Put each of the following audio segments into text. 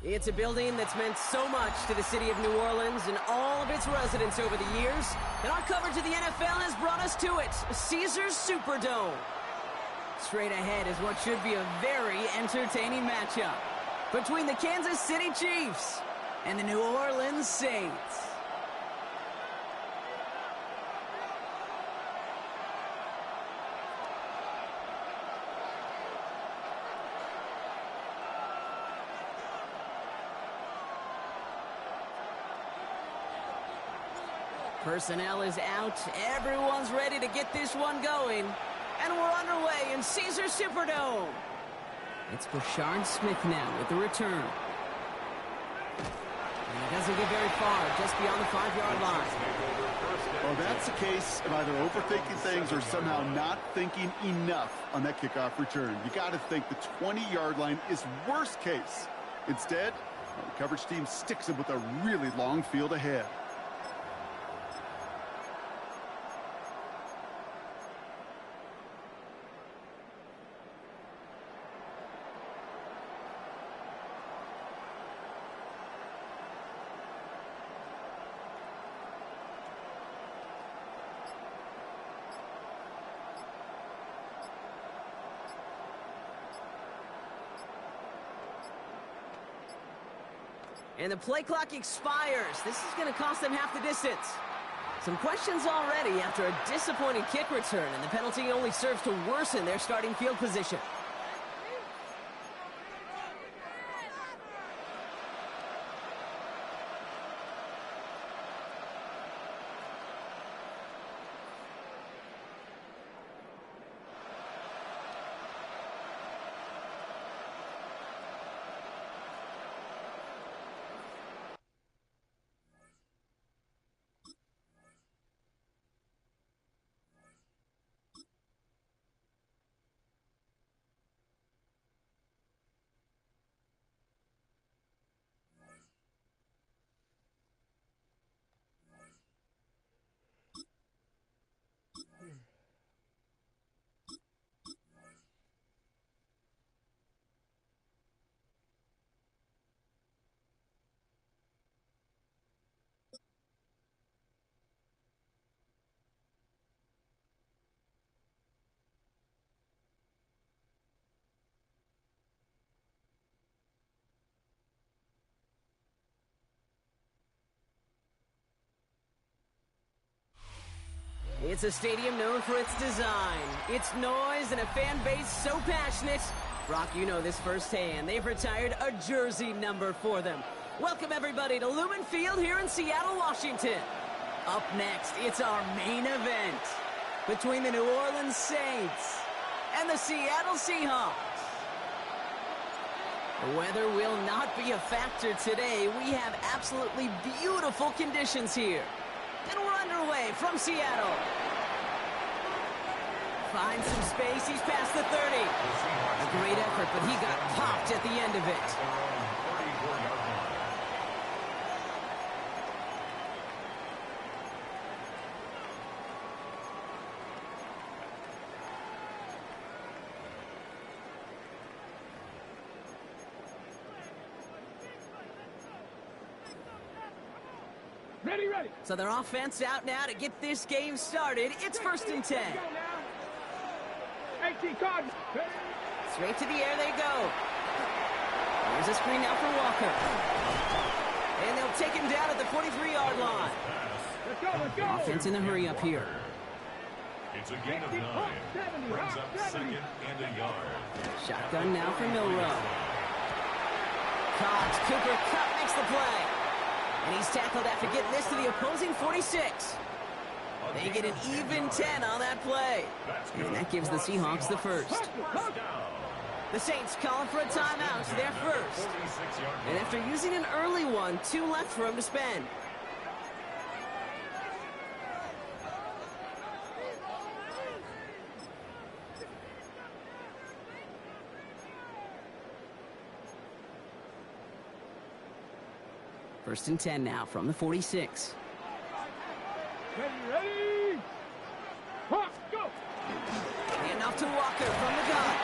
It's a building that's meant so much to the city of New Orleans and all of its residents over the years, and our coverage of the NFL has brought us to it, Caesars Superdome. Straight ahead is what should be a very entertaining matchup between the Kansas City Chiefs and the New Orleans Saints. Personnel is out. Everyone's ready to get this one going. And we're underway in Caesars Superdome. It's Brashard Smith now with the return. And he doesn't get very far, just beyond the 5-yard line. Well, that's a case of either overthinking things or somehow not thinking enough on that kickoff return. You got to think the 20-yard line is worst case. Instead, the coverage team sticks him with a really long field ahead. And the play clock expires. This is going to cost them half the distance. Some questions already after a disappointing kick return, and the penalty only serves to worsen their starting field position. It's a stadium known for its design, its noise, and a fan base so passionate. Brock, you know this firsthand. They've retired a jersey number for them. Welcome, everybody, to Lumen Field here in Seattle, Washington. Up next, it's our main event between the New Orleans Saints and the Seattle Seahawks. The weather will not be a factor today. We have absolutely beautiful conditions here. And we're underway from Seattle. Finds some space. He's past the 30. A great effort, but he got popped at the end of it. Ready. So their offense out now to get this game started. It's 1st and 10. 18 cards. Straight to the air they go. There's a screen now for Walker. And they'll take him down at the 43-yard line. Let's go. Offense in a hurry up here. It's a gain of 9. Brings up 2nd and a yard. Shotgun now for Milrow. Cox, Cooper Kupp makes the play. And he's tackled after getting this to the opposing 46. They get an even 10 on that play. And that gives the Seahawks the first. The Saints calling for a timeout. They're first. And after using an early one, 2 left for him to spend. First and 10 now from the 46. Ready. Go. And off to Walker from the gun.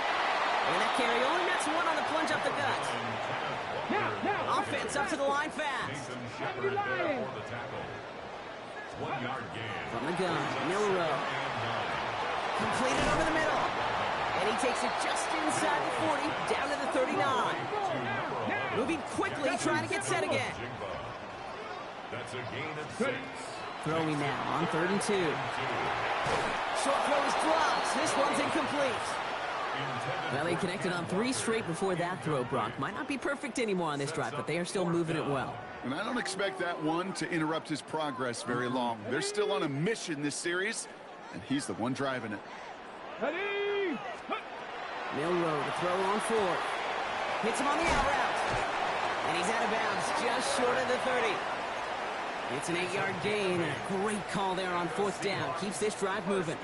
And that carry only nets one on the plunge up the gut. Now. Offense up to the line fast. Shepard there for the tackle. 1-yard gain. From the gun, Milrow. Completed over the middle. And he takes it just inside the 40, down to the 39. Moving quickly, trying to get set again. That's a gain of 6. Throwing now on 3rd and 2. Short throw is dropped. This one's incomplete. Well, they connected on 3 straight before that throw, Brock. Might not be perfect anymore on this drive, but they are still moving it well. And I don't expect that one to interrupt his progress very long. They're still on a mission this series, and he's the one driving it. Ready. Milrow to throw on 4th. Hits him on the out route. And he's out of bounds just short of the 30. It's an 8-yard gain, and a great call there on 4th down. Keeps this drive moving.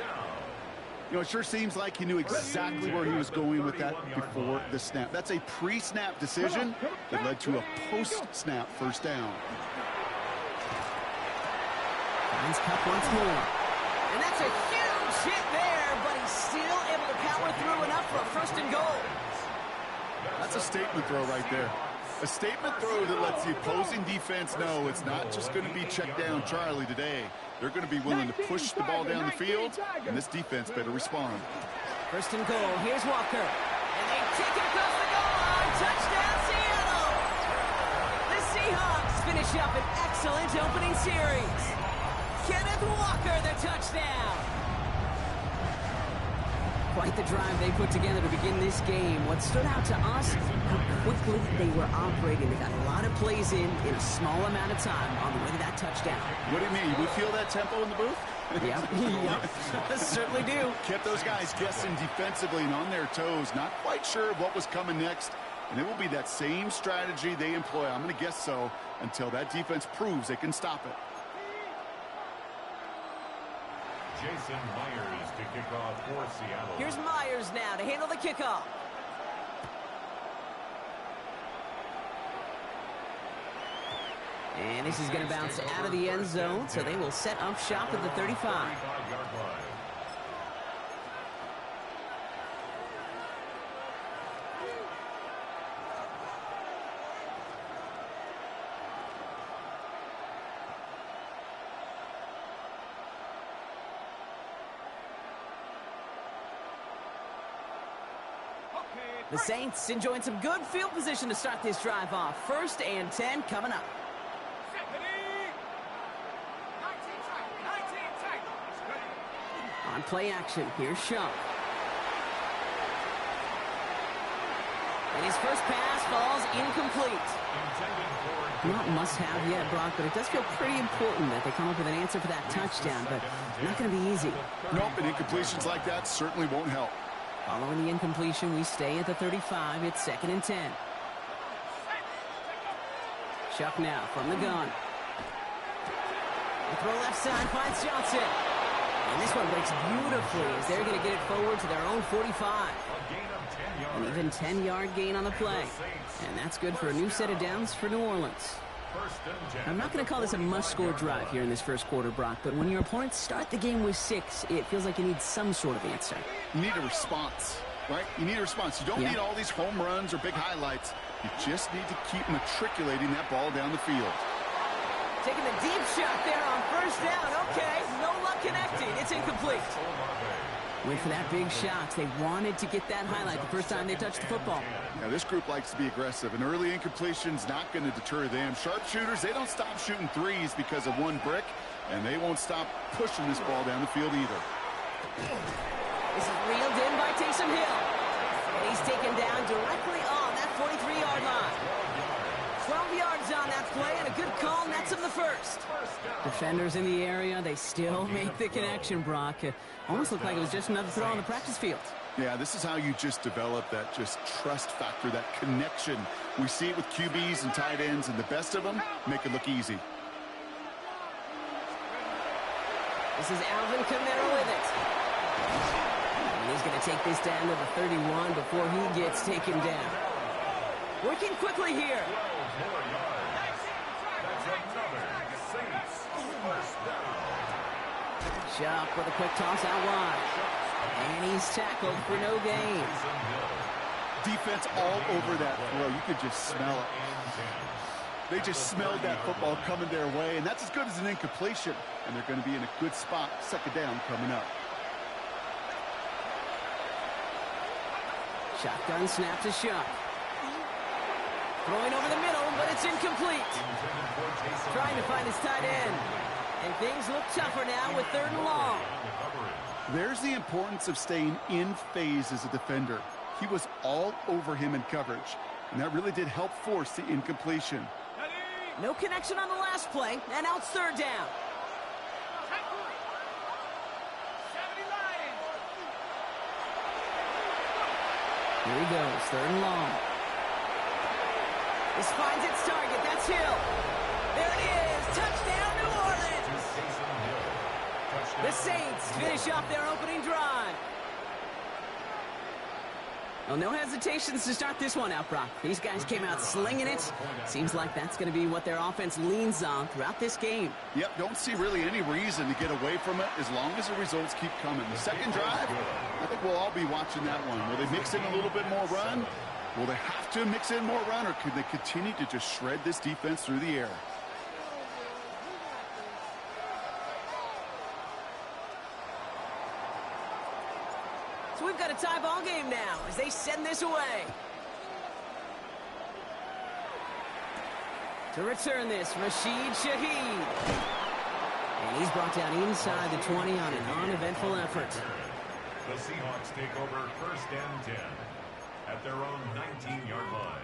You know, it sure seems like he knew exactly where he was going with that before the snap. That's a pre-snap decision that led to a post-snap first down. Finds Cup once more. And that's a huge hit there, but he's still able to power through enough for a 1st and goal. That's a statement throw right there. A statement throw that lets the opposing defense know it's not just going to be check down Charlie today. They're going to be willing to push the ball down the field, and this defense better respond. 1st and goal. Here's Walker. And they kick it across the goal line. Touchdown, Seattle! The Seahawks finish up an excellent opening series. Kenneth Walker, the touchdown. Quite the drive they put together to begin this game. What stood out to us, how quickly they were operating. They got a lot of plays in a small amount of time on the way to that touchdown. What do you mean? We feel that tempo in the booth? Yep. Certainly do. Kept those guys guessing defensively and on their toes, not quite sure what was coming next. And it will be that same strategy they employ, I'm going to guess so, until that defense proves they can stop it. Jason Myers to kick off for Seattle. Here's Myers now to handle the kickoff. And this is going to bounce out of the end zone, so they will set up shop at the 35. 35-yard line. The Saints enjoying some good field position to start this drive off. 1st and 10 coming up. On play action, here's Shaw. And his first pass falls incomplete. Not must-have yet, Brock, but it does feel pretty important that they come up with an answer for that touchdown, but not going to be easy. Nope, and incompletions like that certainly won't help. Following the incompletion, we stay at the 35. It's 2nd and 10. Chuck now from the gun. The throw left side finds Johnson. And this one breaks beautifully as they're going to get it forward to their own 45. An even 10-yard gain on the play. And that's good for a new set of downs for New Orleans. I'm not going to call this a must-score drive here in this first quarter, Brock, but when your opponents start the game with 6, it feels like you need some sort of answer. You need a response, right? You need a response. You don't need all these home runs or big highlights. You just need to keep matriculating that ball down the field. Taking the deep shot there on 1st down. Okay, no luck connecting. It's incomplete. Went for that big shot. They wanted to get that highlight the first time they touched the football. Now, this group likes to be aggressive. An early incompletion's not going to deter them. Sharpshooters, they don't stop shooting threes because of one brick, and they won't stop pushing this ball down the field either. This is reeled in by Taysom Hill. And he's taken down directly on that 43-yard line. 12 yards on that play, and a good call nets him the first. Defenders in the area, they still make the connection, Brock. It almost looked like it was just another throw on the practice field. Yeah, this is how you just develop that just trust factor, that connection. We see it with QBs and tight ends, and the best of them make it look easy. This is Alvin Kamara with it. And he's going to take this down to the 31 before he gets taken down. Working quickly here. Shuck with a quick toss out wide. And he's tackled for no gain. Defense all over that throw. You could just smell it. They just smelled that football coming their way, and that's as good as an incompletion. And they're going to be in a good spot. Second down coming up. Shotgun snap to Shuck. Throwing over the middle, but it's incomplete. Trying to find his tight end. And things look tougher now with 3rd and long. There's the importance of staying in phase as a defender. He was all over him in coverage, and that really did help force the incompletion. No connection on the last play, and now it's 3rd down. Here he goes, 3rd and long. This finds its target. That's Hill. There it is. Touchdown, New Orleans. The Saints finish off their opening drive. Well, no hesitations to start this one out, Brock. These guys came out slinging it. Seems like that's going to be what their offense leans on throughout this game. Yep, don't see really any reason to get away from it as long as the results keep coming. The second drive, I think we'll all be watching that one. Will they mix in a little bit more run? Will they have to mix in more run, or could they continue to just shred this defense through the air? So we've got a tie ball game now as they send this away. To return this, Rashid Shaheed. And he's brought down inside the 20 on an uneventful effort. The Seahawks take over 1st and 10 at their own 19-yard line.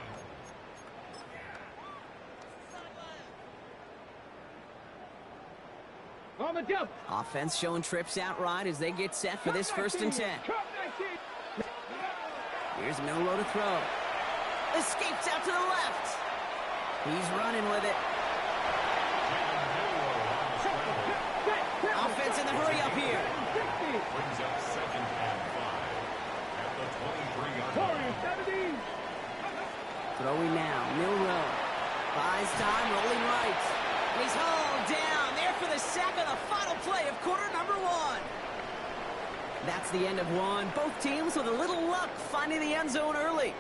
On the jump. Offense showing trips outright as they get set for this 1st and 10. Here's Milrow to throw. Escapes out to the left. He's running with it. Offense in the hurry up here. Brings up 2nd and 5 at the 23-yard line. Throwing now, Milrow. Buys time, rolling right. And he's hauled down there for the sack on the final play of quarter number 1. That's the end of one. Both teams with a little luck finding the end zone early.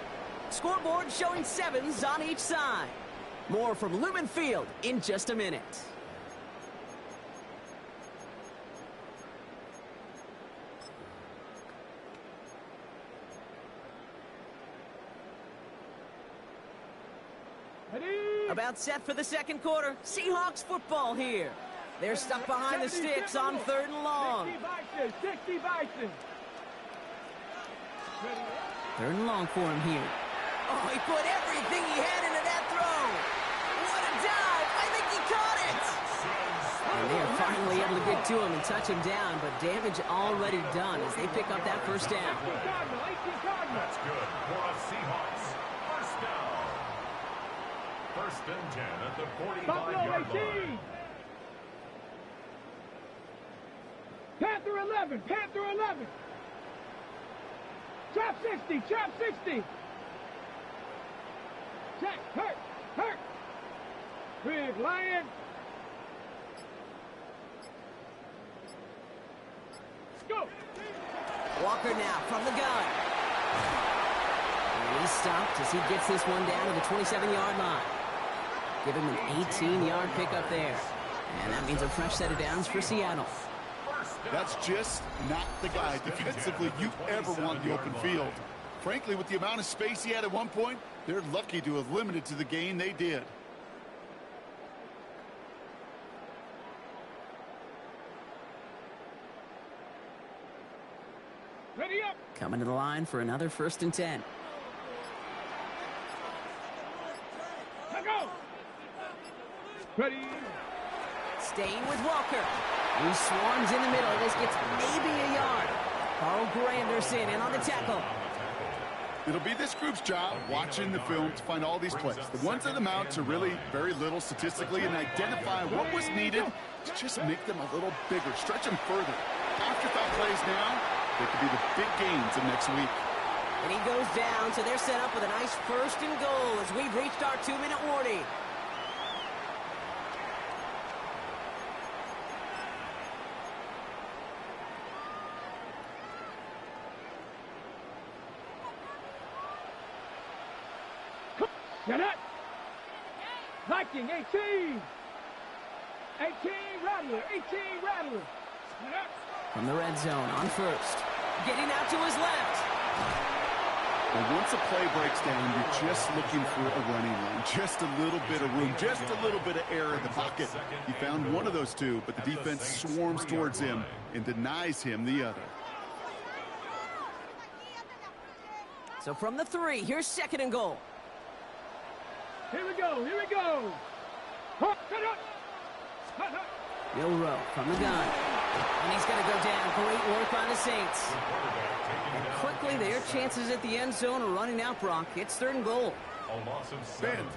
Scoreboard showing 7s on each side. More from Lumen Field in just a minute. About set for the second quarter. Seahawks football here. They're stuck behind the sticks on 3rd and long. 60 Bison. 3rd and long for him here. Oh, he put everything he had into that throw. What a dive. I think he caught it. And they are finally able to get to him and touch him down, but damage already done as they pick up that 1st down. That's good for a Seahawks 1st down. 1st and 10 at the 45-yard line. Panther 11, Panther 11. Trap 60, trap 60. Check, hurt. Big Lion. Go. Walker now from the gun. And he's stopped as he gets this one down to the 27-yard line. Give him an 18-yard pickup there. And that means a fresh set of downs for Seattle. That's just not the guy defensively you ever want in the open field. Frankly, with the amount of space he had at one point, they're lucky to have limited to the gain they did. Ready up. Coming to the line for another 1st and 10. Let go. Ready. Staying with Walker. He swarms in the middle. This gets maybe a yard. Carl Granderson in on the tackle. It'll be this group's job watching the film to find all these plays. The ones that amount to really very little statistically and identify what was needed to just make them a little bigger, stretch them further. Afterthought plays now, they could be the big gains of next week. And he goes down, so they're set up with a nice 1st and goal as we've reached our 2-minute warning. Get it. Viking 18. 18 Rattler. 18 Rattler. Get it. From the red zone on first. Getting out to his left. Well, once a play breaks down, you're just looking for a running lane. Just a little bit of room, just a little bit of air in the pocket. He found one of those two, but the defense swarms towards him and denies him the other. So from the 3, here's 2nd and goal. Here we go. Here we go. Hut, hut, hut. Hut, hut. Milrow from the gun. And he's going to go down. Great work on the Saints. And quickly, their chances at the end zone are running out, Brock. It's 3rd and goal. Bend.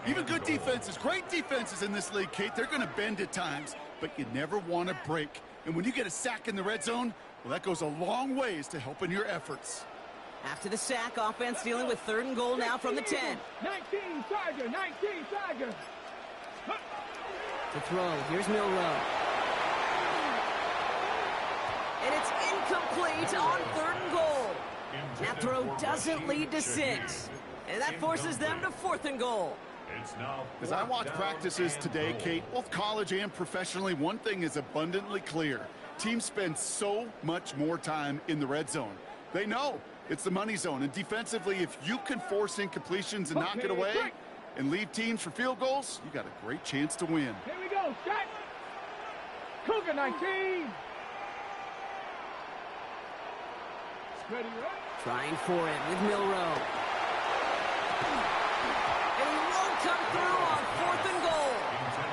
Even good defenses, great defenses in this league, Kate, they're going to bend at times, but you never want to break. And when you get a sack in the red zone, well, that goes a long ways to helping your efforts. After the sack, offense dealing with 3rd and goal now from the 10. 19 Tiger. 19 Tiger. Hut. To throw, here's Milrow. And it's incomplete on 3rd and goal. That throw doesn't lead to 6. And that forces them to 4th and goal. As I watch practices today, Kate, both college and professionally, one thing is abundantly clear. Teams spend so much more time in the red zone. They know it's the money zone. And defensively, if you can force incompletions and knock it away and leave teams for field goals, you got a great chance to win. Here we go. Set. Cougar 19. Ready, right? Trying for it with Milrow. And he won't come through on 4th and goal.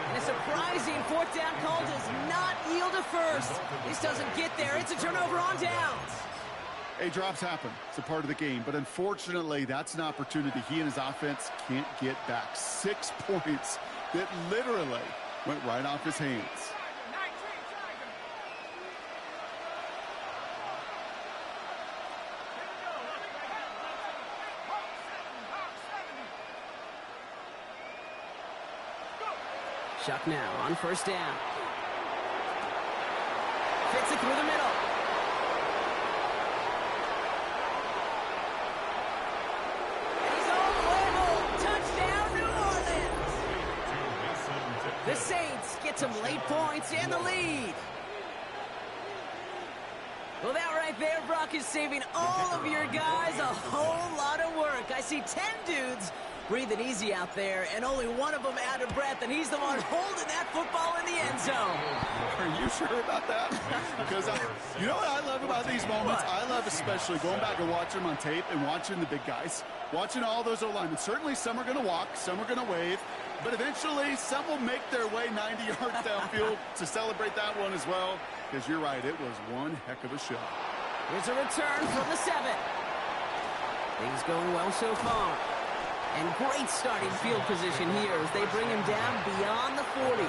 And a surprising 4th down call does not yield a first. This doesn't get there. It's a turnover on downs. Hey, drops happen. It's a part of the game. But unfortunately, that's an opportunity he and his offense can't get back. 6 points that literally went right off his hands. Chuck now on 1st down. Fits it through the middle. And he's all the way home. Touchdown, New Orleans. The Saints get some late points and the lead. Well, that right there, Brock, is saving all of your guys a whole lot of work. I see 10 dudes breathing easy out there, and only one of them out of breath, and he's the one holding that football in the end zone. Are you sure about that? Because you know what I love about these moments? I love especially going back and watching them on tape and watching the big guys, watching all those O-linemen. Certainly some are going to walk, some are going to wave, but eventually some will make their way 90 yards downfield to celebrate that one as well, because you're right, it was one heck of a show. Here's a return from the 7. Things going well so far. And great starting field position here as they bring him down beyond the 40.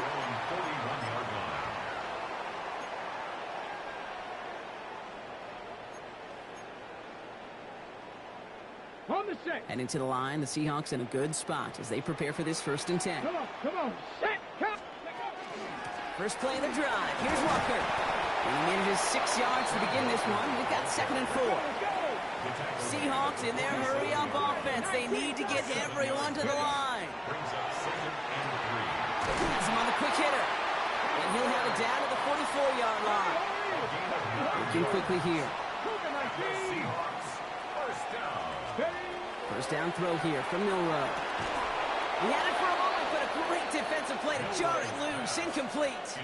On the set. Heading to the line, the Seahawks in a good spot as they prepare for this 1st and 10. Come on. Set. Count. First play of the drive. Here's Walker. And he manages 6 yards to begin this one. We've got 2nd and 4. Seahawks in their hurry-up offense. They need to get everyone to the line. Has him on the quick hitter. And he'll have it down to the 44-yard line. Looking quickly here. First down throw here from Milrow. He had it for a moment, but a great defensive play to jar it loose. Incomplete.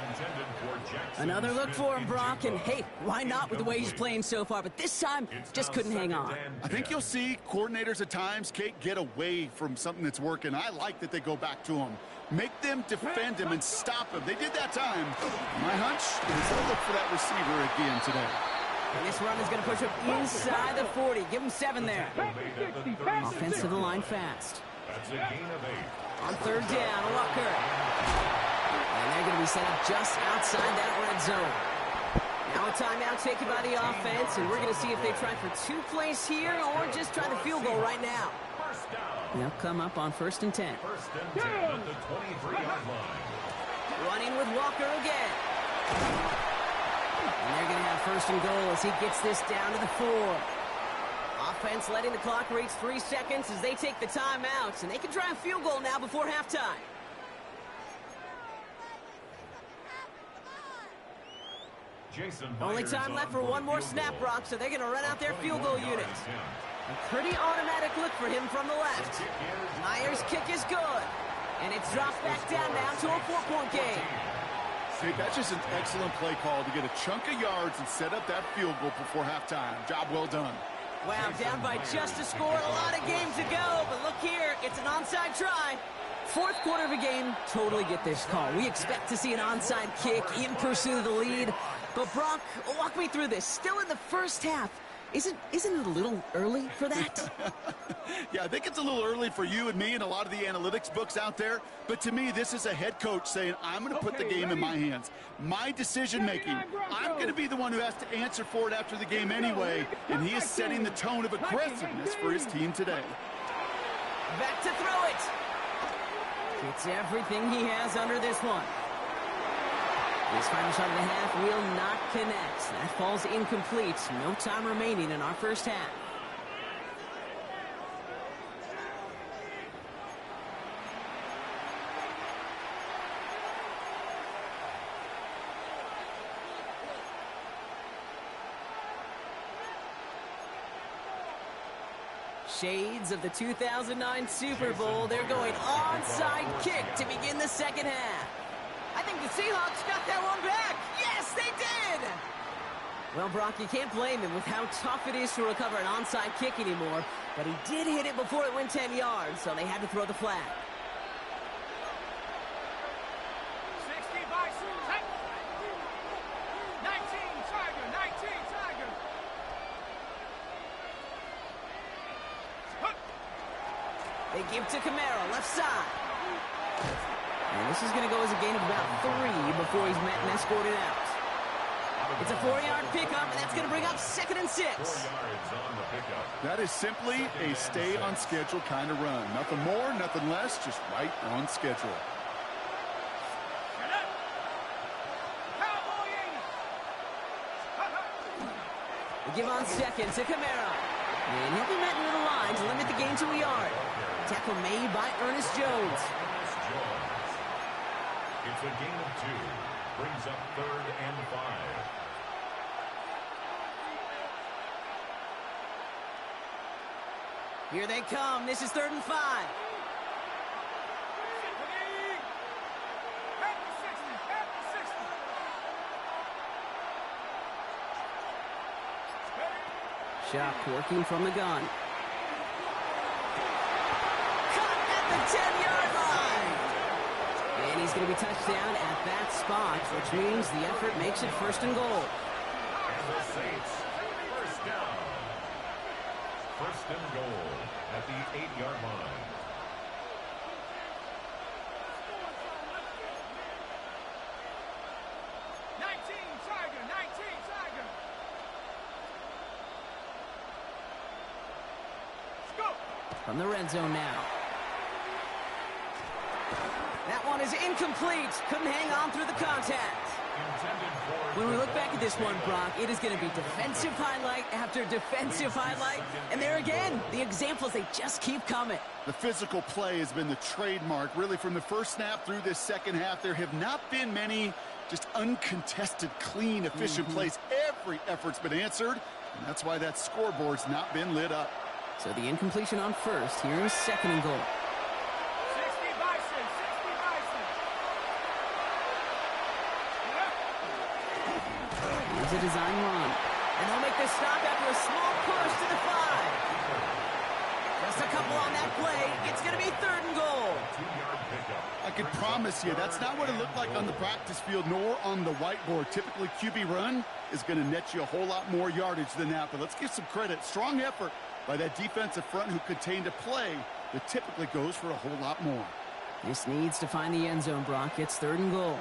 Another look for him, Brock, and hey, why not with the way he's playing so far? But this time, just couldn't hang on. I think you'll see coordinators at times, Kate, get away from something that's working. I like that they go back to him. Make them defend him and stop him. They did that time. My hunch is they'll look for that receiver again today. And this run is going to push him inside the 40. Give him 7 there. Offense to the line fast. That's a gain of 8. On 3rd down, Walker. And they're going to be set up just outside that red zone. Now a timeout taken by the offense, and we're going to see if they try for 2 plays here or just try the field goal right now. They'll come up on 1st and 10. 1st and 10 at the 23-yard line. Running with Walker again. And they're going to have 1st and goal as he gets this down to the 4. offense letting the clock reach 3 seconds as they take the timeouts, and they can try a field goal now before halftime. Only time left for one more snap, Brock, so they're going to run out their field goal unit. A pretty automatic look for him from the left. Myers' kick is good, and it's dropped back down now to a 4-point game. See, that's just an excellent play call to get a chunk of yards and set up that field goal before halftime. Job well done. Wow, down by just a score, a lot of game to go, but look here, it's an onside try. Fourth quarter of a game, totally get this call. We expect to see an onside kick in pursuit of the lead. But Brock, walk me through this. Still in the first half. Isn't it a little early for that? Yeah, I think it's a little early for you and me and a lot of the analytics books out there. But to me, this is a head coach saying, I'm going to put the game in my hands. My decision-making. I'm going to be the one who has to answer for it after the game anyway. And he is setting the tone of aggressiveness for his team today. Back to throw it. Gets everything he has under this one. His final shot of the half will not connect. That falls incomplete. No time remaining in our first half. Shades of the 2009 Super Bowl. They're going onside kick to begin the second half. I think the Seahawks got that one back. Yes, they did! Well, Brock, you can't blame him with how tough it is to recover an onside kick anymore, but he did hit it before it went 10 yards, so they had to throw the flag. 60 Bison. 19 Tiger. 19 Tiger. They give to Camaro, left side. And this is going to go as a gain of about 3 before he's met and escorted out. It's a 4-yard pickup, and that's going to bring up 2nd and 6. 4 yards on the pickup. That is simply a stay-on-schedule kind of run. Nothing more, nothing less, just right on schedule. They give on 2nd to Camaro. And he'll be met near the line to limit the gain to a yard. Tackle made by Ernest Jones. It's a gain of 2. Brings up 3rd and 5. Here they come. This is 3rd and 5. Shock working from the gun. Cut at the 10-yard line. And he's going to be touched down at that spot, which means the effort makes it 1st and goal. And the Saints, 1st down. 1st and goal at the 8-yard line. From the red zone now. That one is incomplete. Couldn't hang on through the contact. When we look back at this one, Brock, it is going to be defensive highlight after defensive highlight. And there again, the examples, they just keep coming. The physical play has been the trademark. Really, from the first snap through this second half, there have not been many just uncontested, clean, efficient plays. Every effort's been answered, and that's why that scoreboard's not been lit up. So the incompletion on 1st. Here is 2nd and goal. 60 Bison. 60 Bison. Here's a design run. And they'll make this stop after a small push to the 5. Just a couple on that play. It's going to be 3rd and goal. 2-yard pickup. I can promise you that's not what it looked like on the practice field nor on the whiteboard. Typically, QB run is going to net you a whole lot more yardage than that. But let's give some credit. Strong effort by that defensive front who contained a play that typically goes for a whole lot more. This needs to find the end zone, Brock. It's 3rd and goal.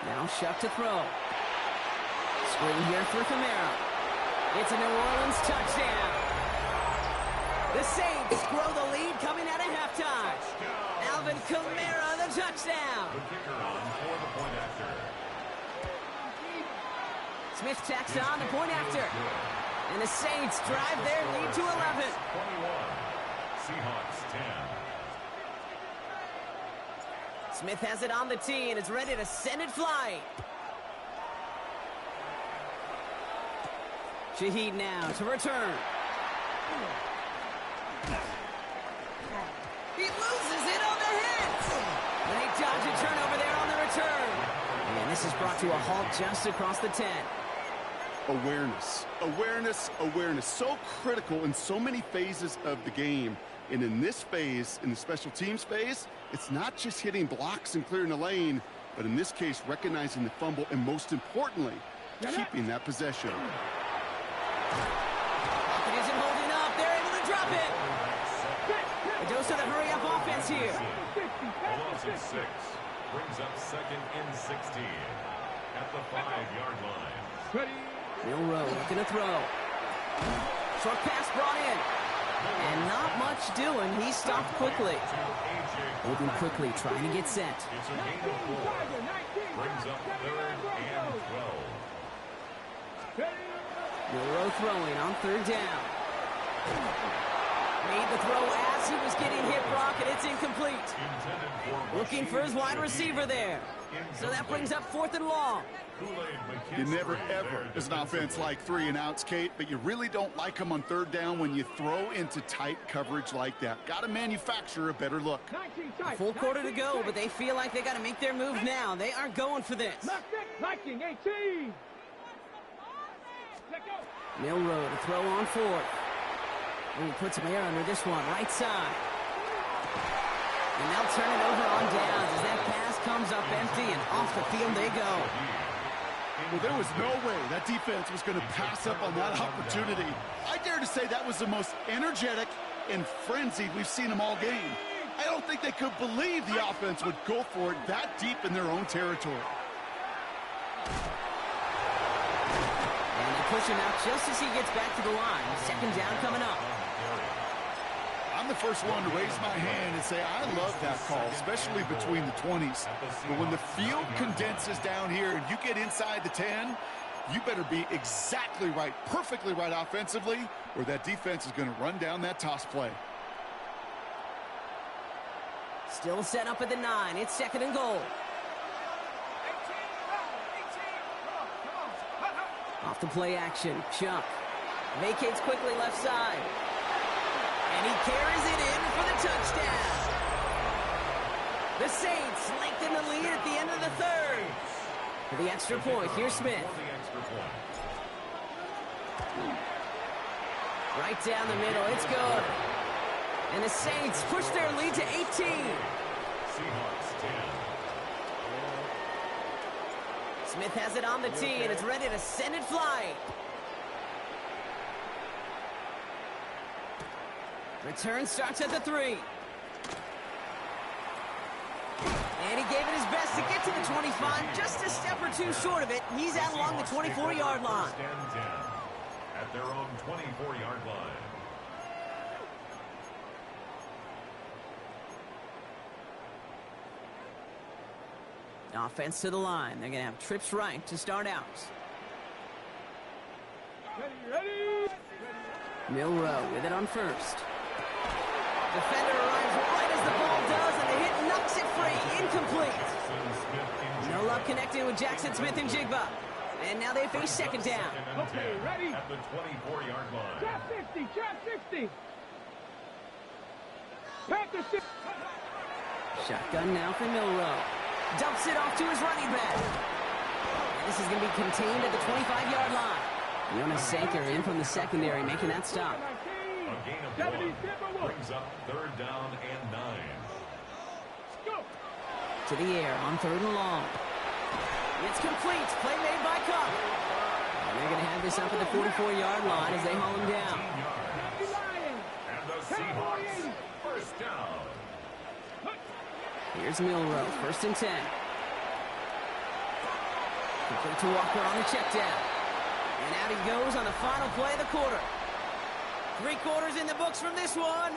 Now Shuck to throw. Screen here for Camaro. It's a New Orleans touchdown. The Saints grow the lead coming out of halftime. Alvin Kamara, the touchdown. The kicker on for the point after. Smith tacks on the point after. And the Saints drive their lead to 11. 21. Seahawks 10. Smith has it on the tee and is ready to send it flying. Shaheed now to return. He loses it on the hit. And they dodge a turnover there on the return. And this is brought to a halt just across the 10. Awareness, awareness, awareness. So critical in so many phases of the game. And in this phase, in the special teams phase, it's not just hitting blocks and clearing the lane, but in this case, recognizing the fumble and most importantly, keeping that possession. It isn't holding up. They're able to drop it. A dose of the hurry-up offense here. A loss of 6 brings up second and 16 at the 5-yard line. Milroe looking to throw. Short pass brought in. And not much doing. He stopped quickly. Moving quickly, trying to get set. It's a gain of 4. Brings up third and 12. Milroe throwing on third down. Made the throw as he was getting hit, Brock, and it's incomplete. Looking for his wide receiver there. So that brings up 4th and long. You never, ever, as an offense, like 3 and outs, Kate, but you really don't like them on third down when you throw into tight coverage like that. Got to manufacture a better look. A full quarter to go, but they feel like they got to make their move now. They are going for this. Liking 18. Milroe to throw on 4th. He puts some air under this one, right side. And they'll turn it over on downs as that pass comes up empty and off the field they go. Well, there was no way that defense was going to pass up on that opportunity. I dare to say that was the most energetic and frenzied we've seen them all game. I don't think they could believe the offense would go for it that deep in their own territory. And they push him out just as he gets back to the line. 2nd down coming up. I'm the first one to raise my hand and say I love that call, especially between the 20s. But when the field condenses down here and you get inside the 10, you better be exactly right, perfectly right offensively, or that defense is going to run down that toss play. Still set up at the 9. It's 2nd and goal. Off the play action. Chuck vacates quickly left side. And he carries it in for the touchdown. The Saints lengthen the lead at the end of the 3rd. For the extra point, here's Smith. Right down the middle, it's good. And the Saints push their lead to 18. Seahawks 10. Smith has it on the tee and is ready to send it flying. Return starts at the 3. And he gave it his best to get to the 25, just a step or 2 short of it. He's out along the 24-yard line. Stand 10 at their own 24-yard line. Offense to the line. They're going to have trips right to start out. Ready. Milroe with it on 1st. Defender arrives right as the ball does, and the hit knocks it free. Incomplete. No luck connecting with Jackson Smith and Jigba. And now they face 2nd down. Okay, ready. At the 24-yard line. Trap 60, trap 60. Panthers 6. Shotgun now for Milroe. Dumps it off to his running back. And this is going to be contained at the 25-yard line. Jonas Sanker in from the secondary making that stop. A gain of 1 brings up 3rd down and 9. To the air on 3rd and long. It's complete. Play made by Cup. And they're going to have this up at the 44-yard line as they haul him down. And the Seahawks, 1st down. Here's Milroe, 1st and 10. Complete to Walker on the check down. And out he goes on the final play of the quarter. 3 quarters in the books from this one.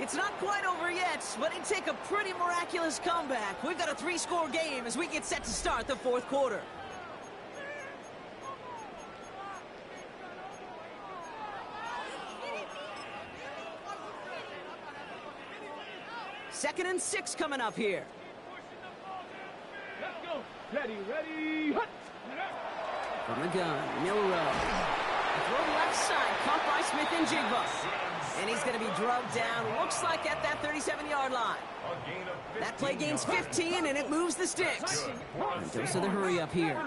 It's not quite over yet, but it'd take a pretty miraculous comeback. We've got a 3-score game as we get set to start the 4th quarter. 2nd and 6 coming up here. Let's go. Ready, hut. From the gun, Milrow. Throw left side, caught by Smith and Jigba. And he's going to be drugged down, looks like at that 37-yard line. That play gains 15, and it moves the sticks. And dose of the hurry up here.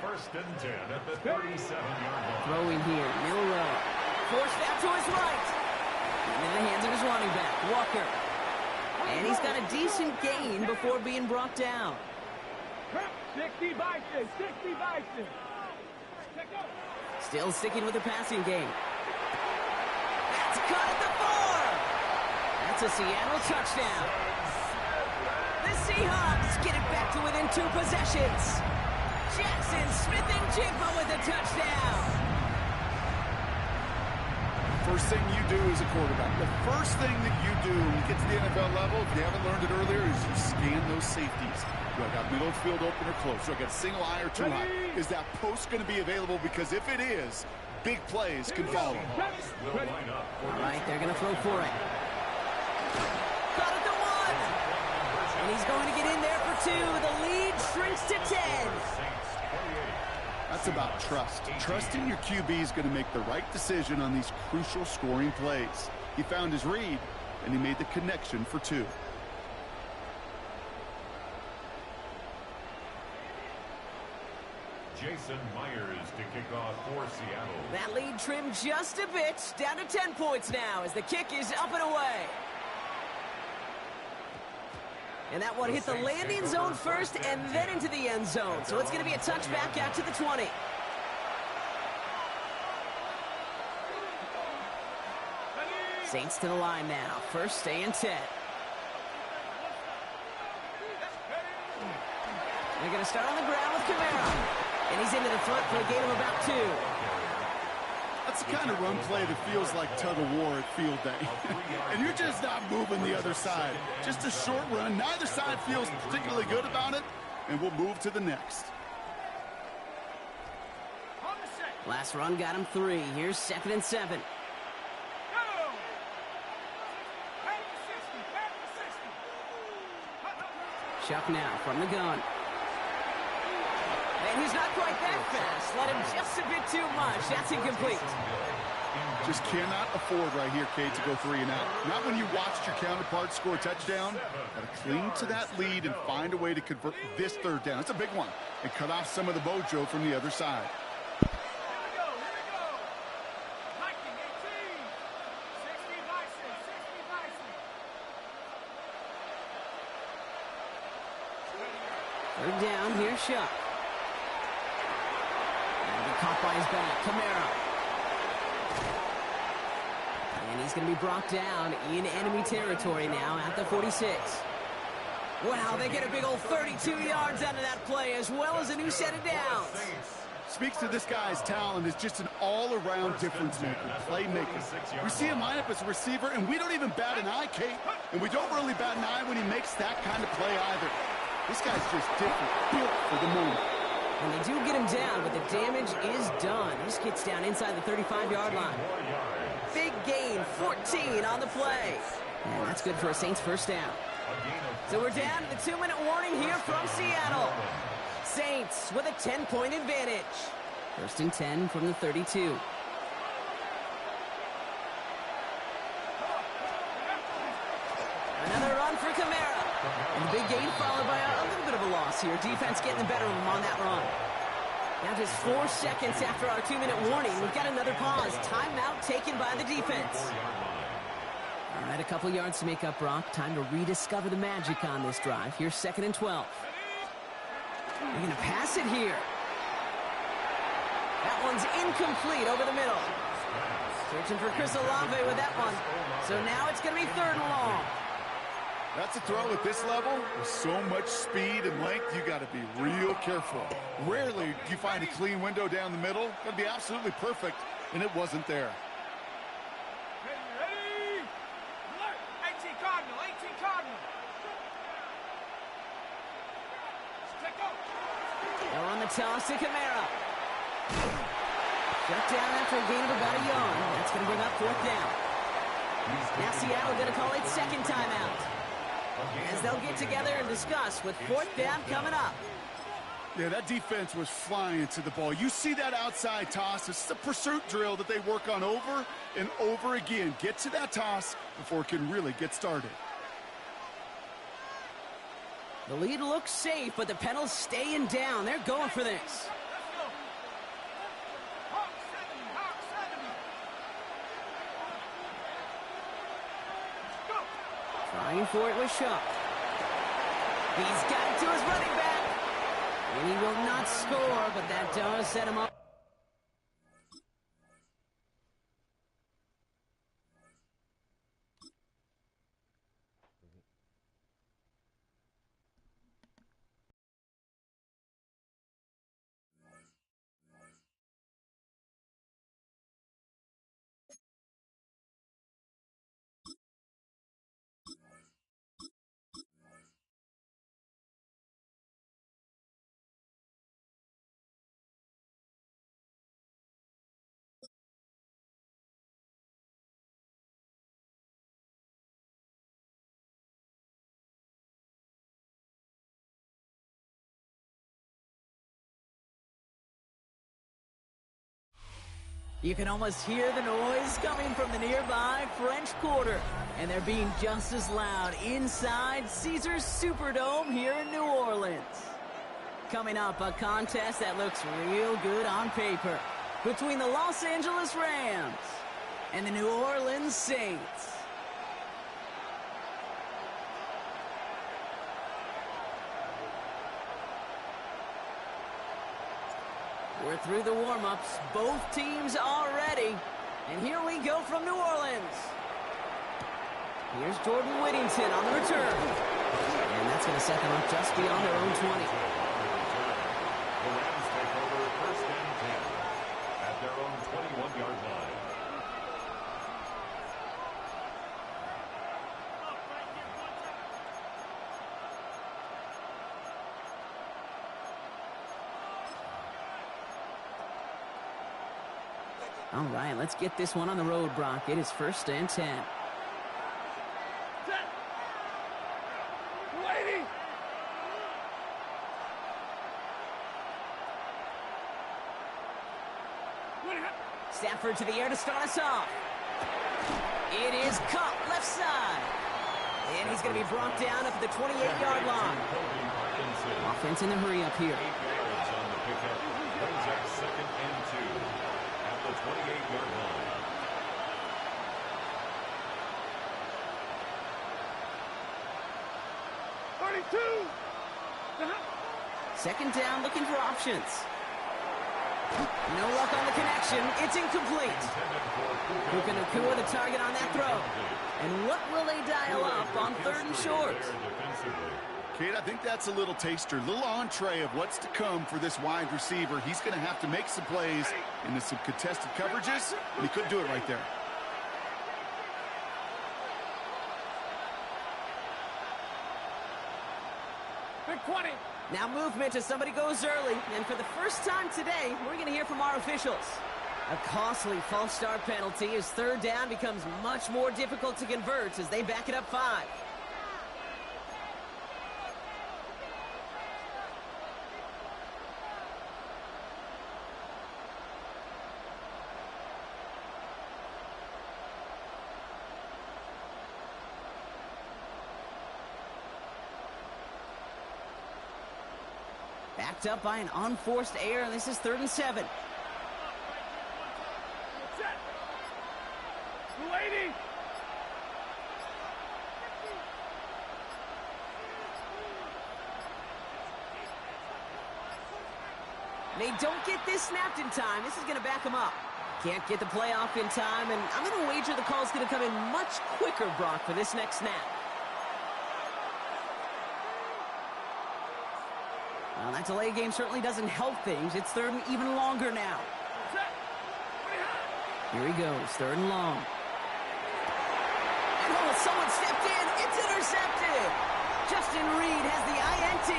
First and 10 at the 37-yard line. Throwing here, Milrow. Forced out to his right. And in the hands of his running back, Walker. And he's got a decent gain before being brought down. 60 Bison, 60 Bison. Still sticking with the passing game. That's caught at the 4. That's a Seattle touchdown. The Seahawks get it back to within 2 possessions. Jackson, Smith, and Jigba with a touchdown. First thing you do as a quarterback, the first thing that you do when you get to the NFL level, if you haven't learned it earlier, is you scan those safeties. Do I got middle of the field open or close? Do I got a single high or two high? Is that post going to be available? Because if it is, big plays can follow. All right, they're going to throw for it. Caught at the 1. And he's going to get in there for 2. The lead shrinks to 10. That's about trust. Trusting your QB is going to make the right decision on these crucial scoring plays. He found his read, and he made the connection for 2. Jason Myers to kick off for Seattle. That lead trimmed just a bit, down to 10 points now as the kick is up and away. And that one hit the landing zone first and then into the end zone. So it's going to be a touchback out to the 20. Saints to the line now. First and 10. They're going to start on the ground with Kamara. And he's into the front for a gain of about 2. That's the kind of run play that feels like tug-of-war at field day. And you're just not moving the other side. Just a short run. Neither side feels particularly good about it. And we'll move to the next. Last run got him 3. Here's 2nd and 7. Chuck now from the gun. And he's not quite that fast. Let him just a bit too much. That's incomplete. Just cannot afford right here, Kate, to go 3 and out. Not when you watched your counterpart score a touchdown. Got to cling to that lead and find a way to convert this 3rd down. It's a big one. And cut off some of the mojo from the other side. Third down, here's Shuck. And he caught by his back, Kamara. And he's going to be brought down in enemy territory now at the 46. Wow, they get a big old 32 yards out of that play as well as a new set of downs. Speaks to this guy's talent as just an all-around difference maker, playmaker. We see him line up as a receiver, and we don't even bat an eye, Kate. And we don't really bat an eye when he makes that kind of play either. This guy's just different, built for the moment. And they do get him down, but the damage is done. This gets down inside the 35-yard line. Big gain, 14 on the play. And that's good for a Saints first down. So we're down to the 2-minute warning here from Seattle. Saints with a 10-point advantage. First and 10 from the 32. Another run for Kamara. And the big gain followed by a little bit of a loss here. Defense getting the better of him on that run. Now just 4 seconds after our 2-minute warning, we've got another pause. Timeout taken by the defense. All right, a couple yards to make up, Brock. Time to rediscover the magic on this drive. Here's 2nd and 12. They're going to pass it here. That one's incomplete over the middle. Searching for Chris Olave with that one. So now it's going to be 3rd and long. That's a throw at this level. With so much speed and length, you got to be real careful. Rarely do you find a clean window down the middle. Got to be absolutely perfect, and it wasn't there. Ready? 18 Cardinal, 18 Cardinal. They'll run the toss to Kamara. Shut down after a gain of about a yard. That's going to bring up 4th down. Now Seattle going to call it second timeout, as they'll get together and discuss with fourth down coming up. Yeah, that defense was flying to the ball. You see that outside toss. This is a pursuit drill that they work on over and over again. Get to that toss before it can really get started. The lead looks safe, but the Penals staying down. They're going for this. Trying for it with Shaw. He's got it to his running back. And he will not score, but that does set him up. You can almost hear the noise coming from the nearby French Quarter. And they're being just as loud inside Caesars Superdome here in New Orleans. Coming up, a contest that looks real good on paper between the Los Angeles Rams and the New Orleans Saints. We're through the warm-ups. Both teams are ready. And here we go from New Orleans. Here's Jordan Whittington on the return. And that's going to set them up just beyond their own 20. The Rams take over first and 10 at their own 21-yard line. All right, let's get this one on the road, Brock. It is first and 10. Lady! Stafford to the air to start us off. It is caught left side. And he's going to be brought down up at the 28-yard line. Offense in the hurry up here. 8 yards on the pickup. Brings up second and 2 at the 28-yard line. Second down, looking for options. No luck on the connection. It's incomplete. Puka Nacua the target on that throw. And what will they dial up on third and short? Kate, I think that's a little taster, a little entree of what's to come for this wide receiver. He's going to have to make some plays into some contested coverages, and he couldn't do it right there. Big 20. Now movement as somebody goes early. And for the first time today, we're going to hear from our officials. A costly false start penalty as third down becomes much more difficult to convert as they back it up 5. Backed up by an unforced error, and this is 3rd and 7. Set. Lady. They don't get this snapped in time. This is going to back them up. Can't get the play off in time, and I'm going to wager the call's going to come in much quicker, Brock, for this next snap. Well, that delay game certainly doesn't help things. It's 3rd and even longer now. Here he goes, 3rd and long. And oh, someone stepped in. It's intercepted. Justin Reed has the INT.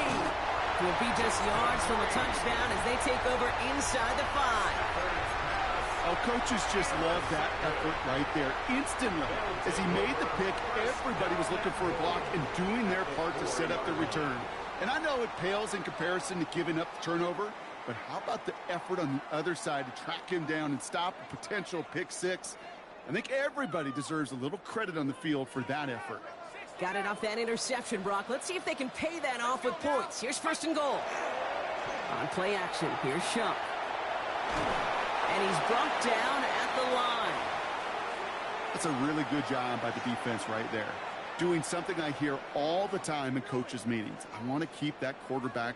Will be just yards from a touchdown as they take over inside the 5. Oh, coaches just love that effort right there. Instantly, as he made the pick, everybody was looking for a block and doing their part to set up the return. And I know it pales in comparison to giving up the turnover, but how about the effort on the other side to track him down and stop a potential pick six? I think everybody deserves a little credit on the field for that effort. Got it off that interception, Brock. Let's see if they can pay that off with points. Here's first and goal. On play action, here's Shump. And he's brought down at the line. That's a really good job by the defense right there. Doing something I hear all the time in coaches' meetings. I want to keep that quarterback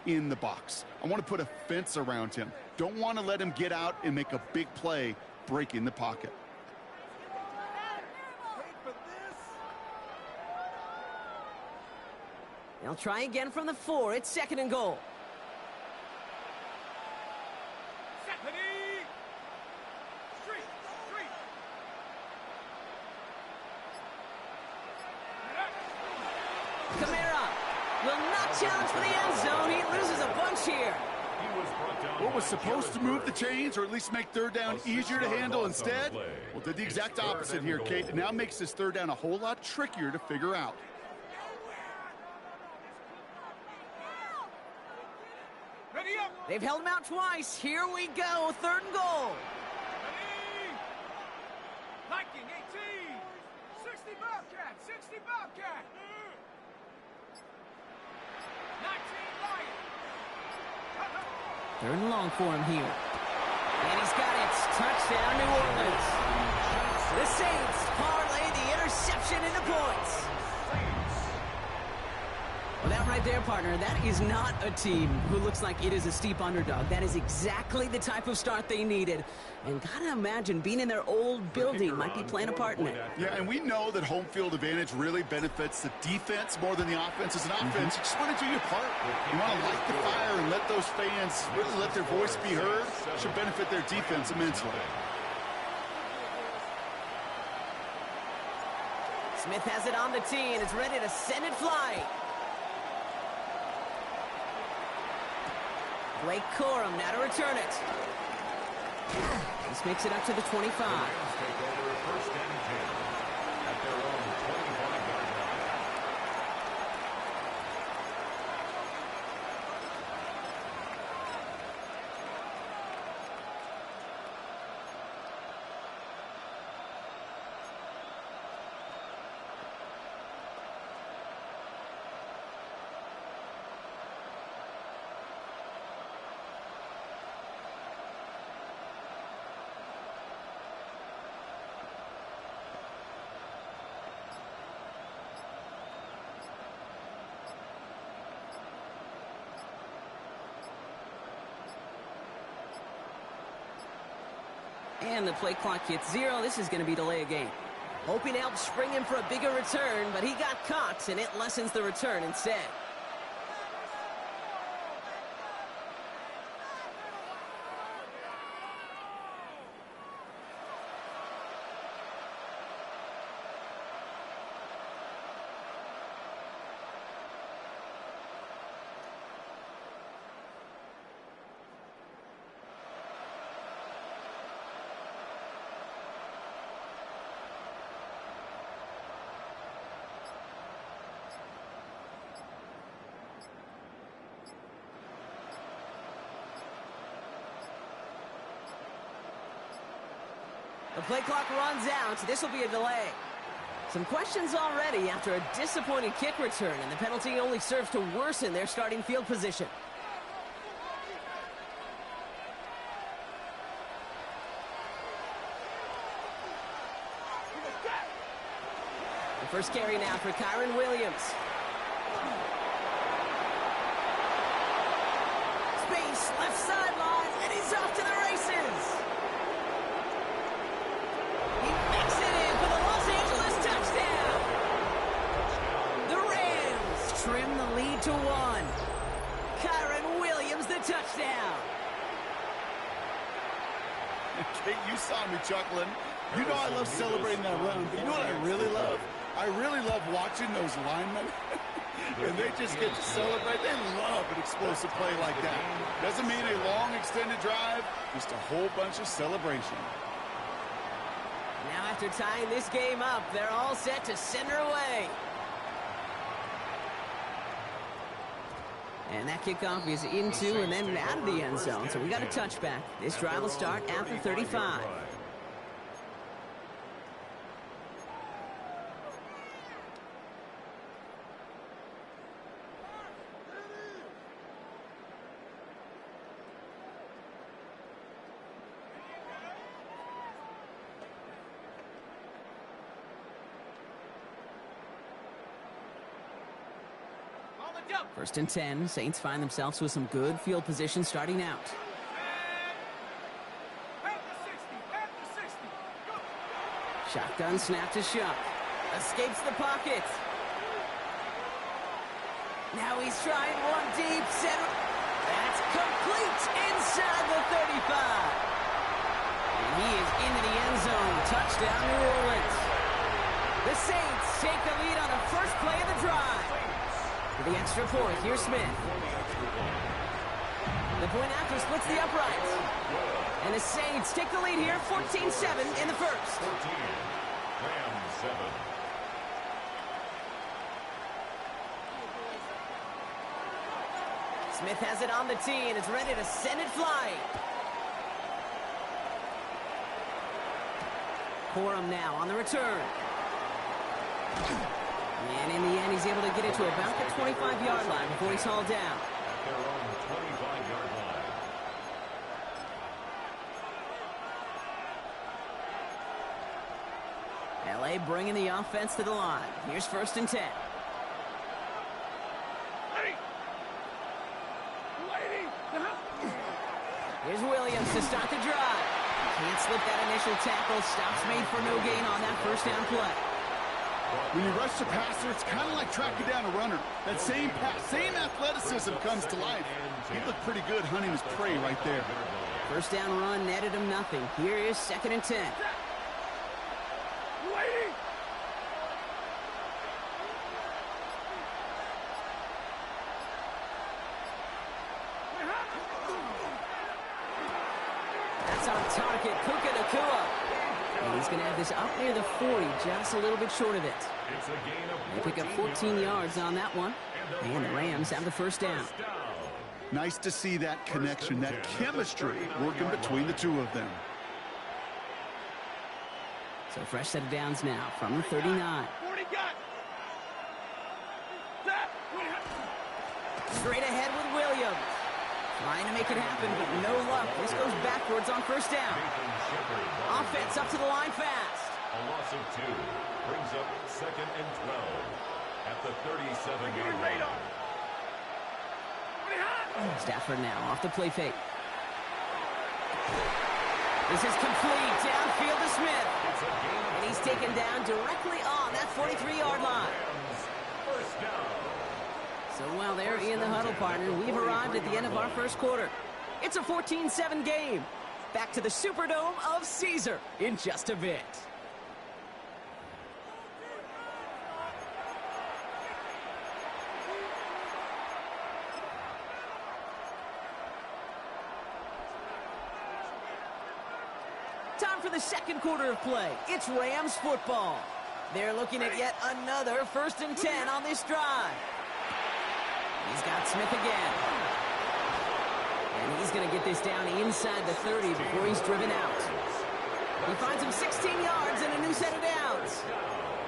in the box. I want to put a fence around him. Don't want to let him get out and make a big play breaking the pocket. They'll try again from the 4. It's second and goal. Kamara will not challenge for the end zone. He loses a bunch here. What was supposed to move the chains or at least make third down easier to handle instead? Well, did the exact opposite here, Kate. It now makes this third down a whole lot trickier to figure out. They've held him out twice. Here we go. Third and goal. Hiking 18. 60 Bobcat. 60 Bobcat. 19 Lion. Third and long for him here. And he's got it. Touchdown, New Orleans. The Saints parlay the interception into points. Well, that right there, partner, that is not a team who looks like it is a steep underdog. That is exactly the type of start they needed. And gotta imagine being in their old building might be playing a part in it. Yeah, and we know that home field advantage really benefits the defense more than the offense. As an offense, you just want to do your part. You want to light the fire and let those fans really let their voice be heard. Should benefit their defense immensely. Smith has it on the tee and is ready to send it flying. Blake Corum now to return it. This makes it up to the 25. Take over first and 10 at their own 25-yard line. And the play clock hits 0. This is going to be delay a game. Hoping to help spring him for a bigger return, but he got caught, and it lessens the return instead. The play clock runs out. This will be a delay. Some questions already after a disappointing kick return, and the penalty only serves to worsen their starting field position. The first carry now for Kyron Williams. Space, left sideline, and he's off to the races. Trim the lead to 1. Kyron Williams, the touchdown. Kate, you saw me chuckling. You know I love celebrating that run, but you know what I really love? I really love watching those linemen And they just get to celebrate. They love an explosive play like that. Doesn't mean a long extended drive, just a whole bunch of celebration. Now after tying this game up, they're all set to send her away. And that kickoff is into and then out of the end zone. So we got a touchback. This drive will start at the 35. First and 10. Saints find themselves with some good field position starting out. Shotgun snap to Shuck. Escapes the pocket. Now he's trying one deep. Center. That's complete inside the 35. And he is into the end zone. Touchdown, New Orleans. The Saints take the lead on the first play of the drive. For the extra point, here's Smith. The point after splits the uprights. And the Saints take the lead here, 14-7 in the first. 14, Rams 7. Smith has it on the tee and is ready to send it flying. Corum now on the return. And in the end, he's able to get it to about the 25-yard line before he's hauled down. At their own 25-yard line. L.A. bringing the offense to the line. Here's first and 10. Here's Williams to start the drive. Can't slip that initial tackle. Stops made for no gain on that first down play. When you rush the passer, it's kind of like tracking down a runner. That same pass, same athleticism comes to life. He looked pretty good hunting his prey right there. First down run netted him nothing. Here is second and 10. That's on target. Puka Nacua. And he's going to have this up near the 40, just a little bit short of it. It's a gain of They pick up 14 yards on that one. And the Rams have the first down. Nice to see that connection, that chemistry working between the two of them. So fresh set of downs now from the 39. Straight ahead with Williams. Trying to make it happen, but no luck. This goes backwards on first down. Offense up to the line fast. A loss of 2 brings up second and 12 at the 37-yard line. Stafford now off the play fake. This is complete. Downfield to Smith. And he's taken down directly on that 43-yard line. First down. So while they're in the huddle, partner, we've arrived at the end of our first quarter. It's a 14-7 game. Back to the Superdome of Caesar in just a bit. Time for the second quarter of play. It's Rams football. They're looking at yet another first and 10 on this drive. He's got Smith again. And he's going to get this down inside the 30 before he's driven out. He finds him 16 yards and a new set of downs.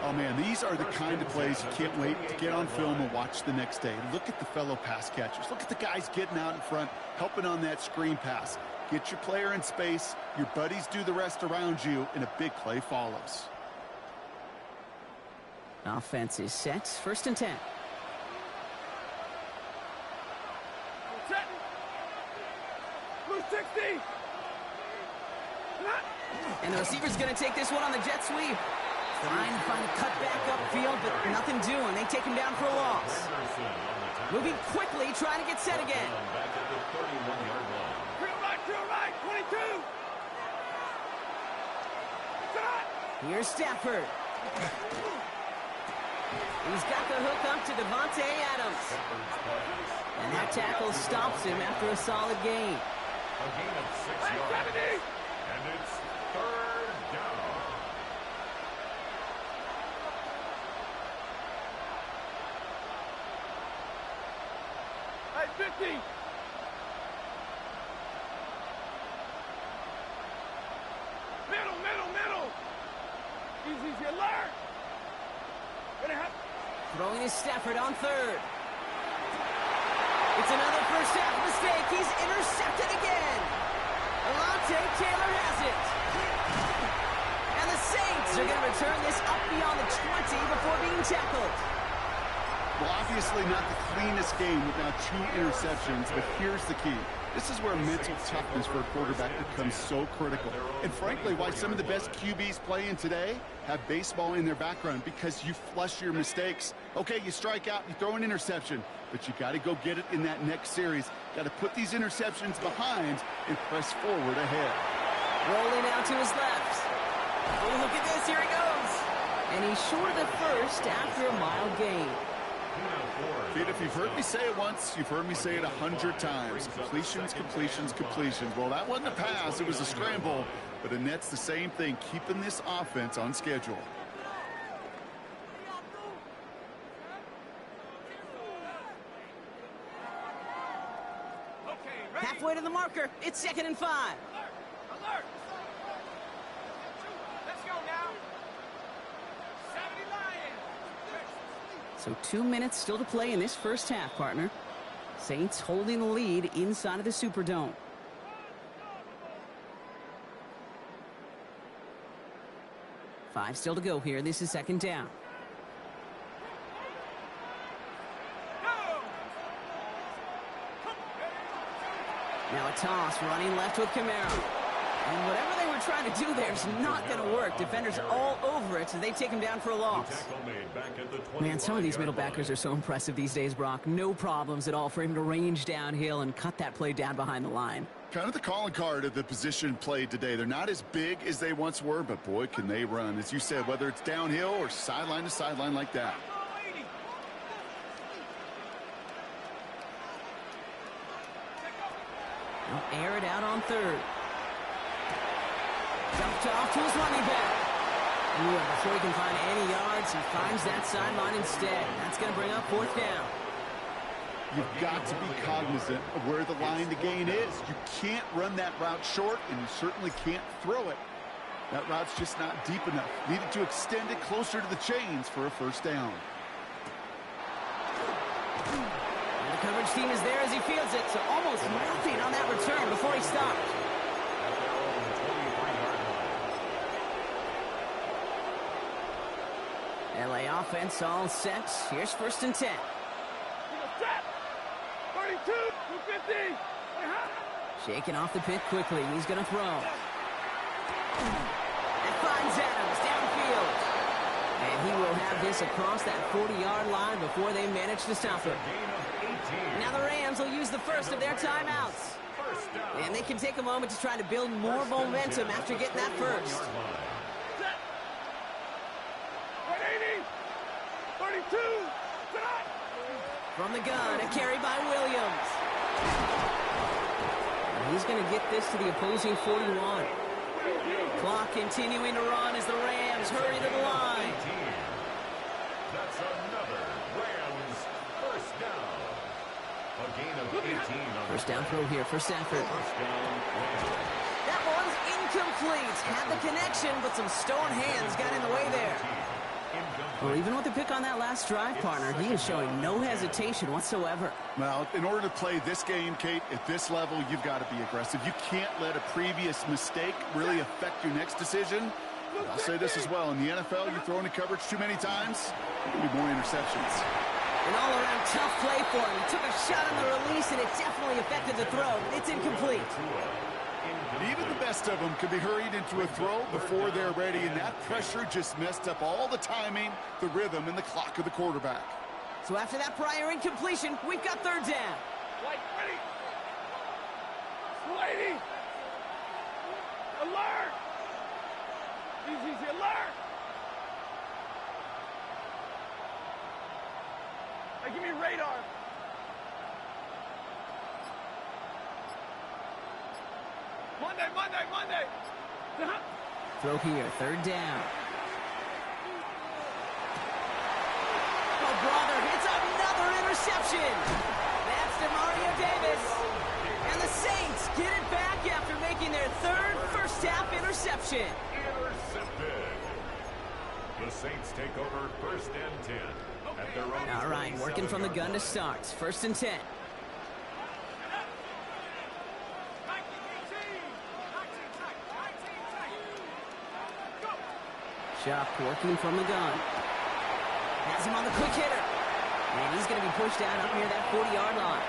Oh, man, these are the kind of plays you can't wait to get on film and watch the next day. Look at the fellow pass catchers. Look at the guys getting out in front, helping on that screen pass. Get your player in space, your buddies do the rest around you, and a big play follows. Offense is set. First and 10. And the receiver's going to take this one on the jet sweep. Trying to find a cutback upfield, but nothing doing. They take him down for a loss. Moving quickly, trying to get set again. Back at the 31-yard line. Drill right, 22. Here's Stafford. He's got the hook up to Devontae Adams. And that tackle stops him after a solid gain. A gain of 6 yards. And it's third down. Hey, 50. Middle. Easy, alert. Throwing his Stafford on third. It's another first half mistake. He's intercepted again. Alontae Taylor has it. And the Saints are going to return this up beyond the 20 before being tackled. Well, obviously not the cleanest game with now 2 interceptions, but here's the key. This is where mental toughness for a quarterback becomes so critical. And frankly, why some of the best QBs playing today have baseball in their background, because you flush your mistakes. Okay, you strike out, you throw an interception, but you got to go get it in that next series. Got to put these interceptions behind and press forward ahead. Rolling out to his left. Oh, look at this. Here he goes. And he's short of the first after a mild gain. Pete, if you've heard me say it once, you've heard me say it 100 times. Completions. Well, that wasn't a pass. It was a scramble. But Annette's the same thing, keeping this offense on schedule. Halfway to the marker. It's 2nd and 5. Alert. Let's go now. 70 Lions. So 2 minutes still to play in this first half, partner. Saints holding the lead inside of the Superdome. Five still to go here. This is 2nd down. Now a toss, running left with Camaro. And whatever they were trying to do there is not going to work. Defenders all over it, so they take him down for a loss. Man, some of these middle backers are so impressive these days, Brock. No problems at all for him to range downhill and cut that play down behind the line. Kind of the calling card of the position played today. They're not as big as they once were, but boy, can they run. As you said, whether it's downhill or sideline to sideline like that. He'll air it out on third. Dumped off to his running back. Ooh, and before he can find any yards, he finds that sideline instead. That's going to bring up 4th down. You've got to be cognizant of where the line to gain is. You can't run that route short, and you certainly can't throw it. That route's just not deep enough. Needed to extend it closer to the chains for a first down. And the coverage team is there as he fields it, so almost nothing on that return before he stopped. LA offense all set. Here's 1st and 10. 32, 250. Shaking off the pit quickly. He's going to throw. And finds Adams downfield. And he will have this across that 40-yard line before they manage to stop him. Now the Rams will use the first of their timeouts. And they can take a moment to try to build more momentum after getting that first. 180, 32, tonight. From the gun, a carry by Williams. And he's going to get this to the opposing 41. Clock continuing to run as the Rams hurry to the line. That's another Rams first down. A gain of 18 on First down throw here for Stafford. first down. That one's incomplete. Had the connection, but some stone hands got in the way there. Well, even with the pick on that last drive, partner, he is showing no hesitation whatsoever. Well, in order to play this game, Kate, at this level, you've got to be aggressive. You can't let a previous mistake really affect your next decision. But I'll say this as well. In the NFL, you throw into coverage too many times, there'll be more interceptions. An all-around tough play for him. He took a shot on the release, and it definitely affected the throw. It's incomplete. Even the best of them can be hurried into a throw before they're ready, and that pressure just messed up all the timing, the rhythm, and the clock of the quarterback. So after that prior incompletion, we've got 3rd down. Like, ready. 280. Alert. Easy, alert. give me radar. Monday. Throw here, third down. Oh, brother, it's another interception. That's DeMario Davis. And the Saints get it back after making their third first-half interception. Intercepted. The Saints take over first and 10 at their own. All right, working from the gun to start. First and 10. Shuck working from the gun. Has him on the quick hitter. And he's going to be pushed out up near that 40-yard line.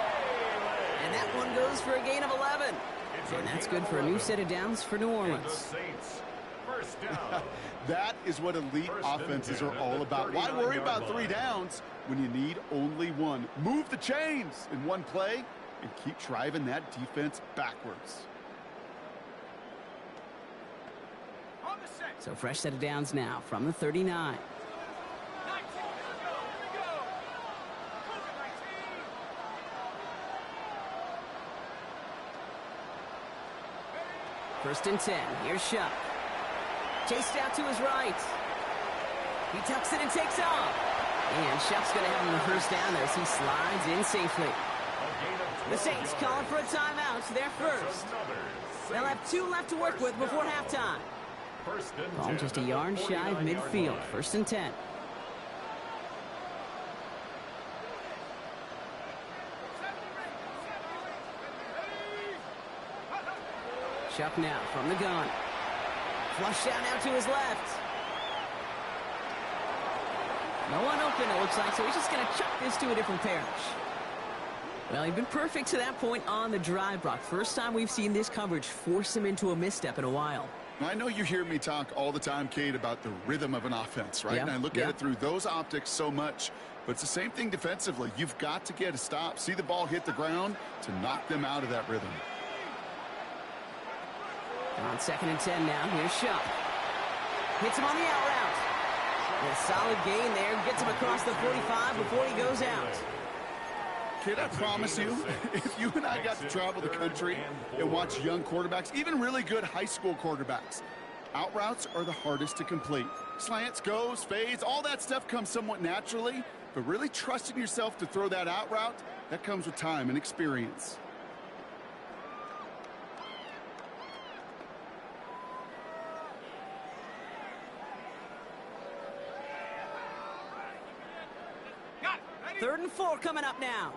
And that one goes for a gain of 11. And that's good for a new set of downs for New Orleans. First down. That is what elite offenses are all about. Why worry about 3 downs when you need only one? Move the chains in one play and keep driving that defense backwards. So fresh set of downs now from the 39. First and 10. Here's Shuck. Chased out to his right. He tucks it and takes off. And Shuck's going to have him the first down as he slides in safely. The Saints calling for a timeout. They're first. They'll have 2 left to work with before halftime. Ball just a yard shy of midfield. First and 10. Shuck now from the gun. Flush out now to his left. No one open, it looks like, so he's just going to chuck this to a different parish. Well, he's been perfect to that point on the drive, Brock. First time we've seen this coverage force him into a misstep in a while. I know you hear me talk all the time, Kate, about the rhythm of an offense, right? Yeah. And I look at it through those optics so much. But it's the same thing defensively. You've got to get a stop, see the ball hit the ground to knock them out of that rhythm. On second and 10 now, here's Shuck. Hits him on the out route. A solid gain there, gets him across the 45 before he goes out. Kid, I promise you, if you and I got to travel the country and watch young quarterbacks, even really good high school quarterbacks, out routes are the hardest to complete. Slants, goes, fades, all that stuff comes somewhat naturally, but really trusting yourself to throw that out route, that comes with time and experience. Third and 4 coming up now.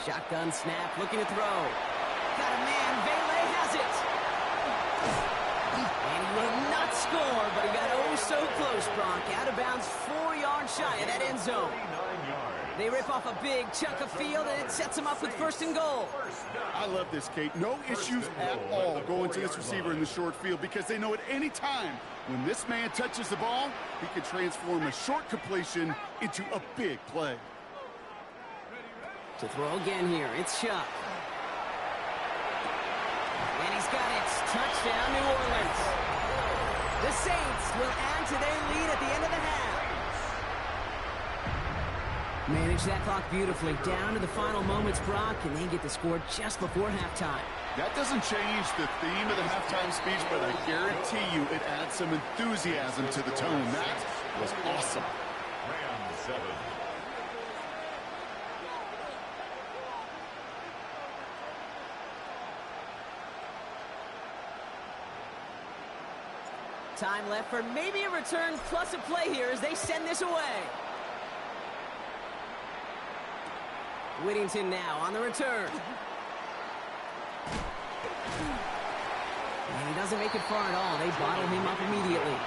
Shotgun snap, looking to throw. Got a man, Vele has it. And he will not score, but he got oh so close, Brock. Out of bounds, 4 yards shy of that end zone. They rip off a big chunk of field, and it sets them up with first and goal. I love this, Kate. No issues at all going to this receiver in the short field because they know at any time when this man touches the ball, he can transform a short completion into a big play. To throw again here, it's Shuck. And he's got it. Touchdown, New Orleans. The Saints will add to their lead at the end of the half. Manage that clock beautifully down to the final moments, Brock, and they get the score just before halftime. That doesn't change the theme of the halftime speech, but I guarantee you it adds some enthusiasm to the tone. That was awesome. Round 7. Time left for maybe a return plus a play here as they send this away. Whittington now on the return. And he doesn't make it far at all. They bottle him up immediately.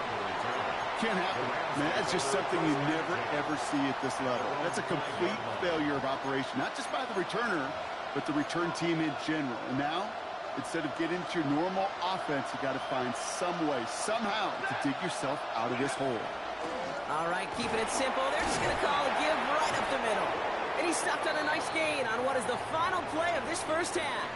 Can't happen. Man, that's just something you never, ever see at this level. That's a complete failure of operation, not just by the returner, but the return team in general. And now, instead of getting into your normal offense, you got to find some way, somehow, to dig yourself out of this hole. All right, keeping it simple. They're just going to call a give right up the middle. And he stopped on a nice gain on what is the final play of this first half.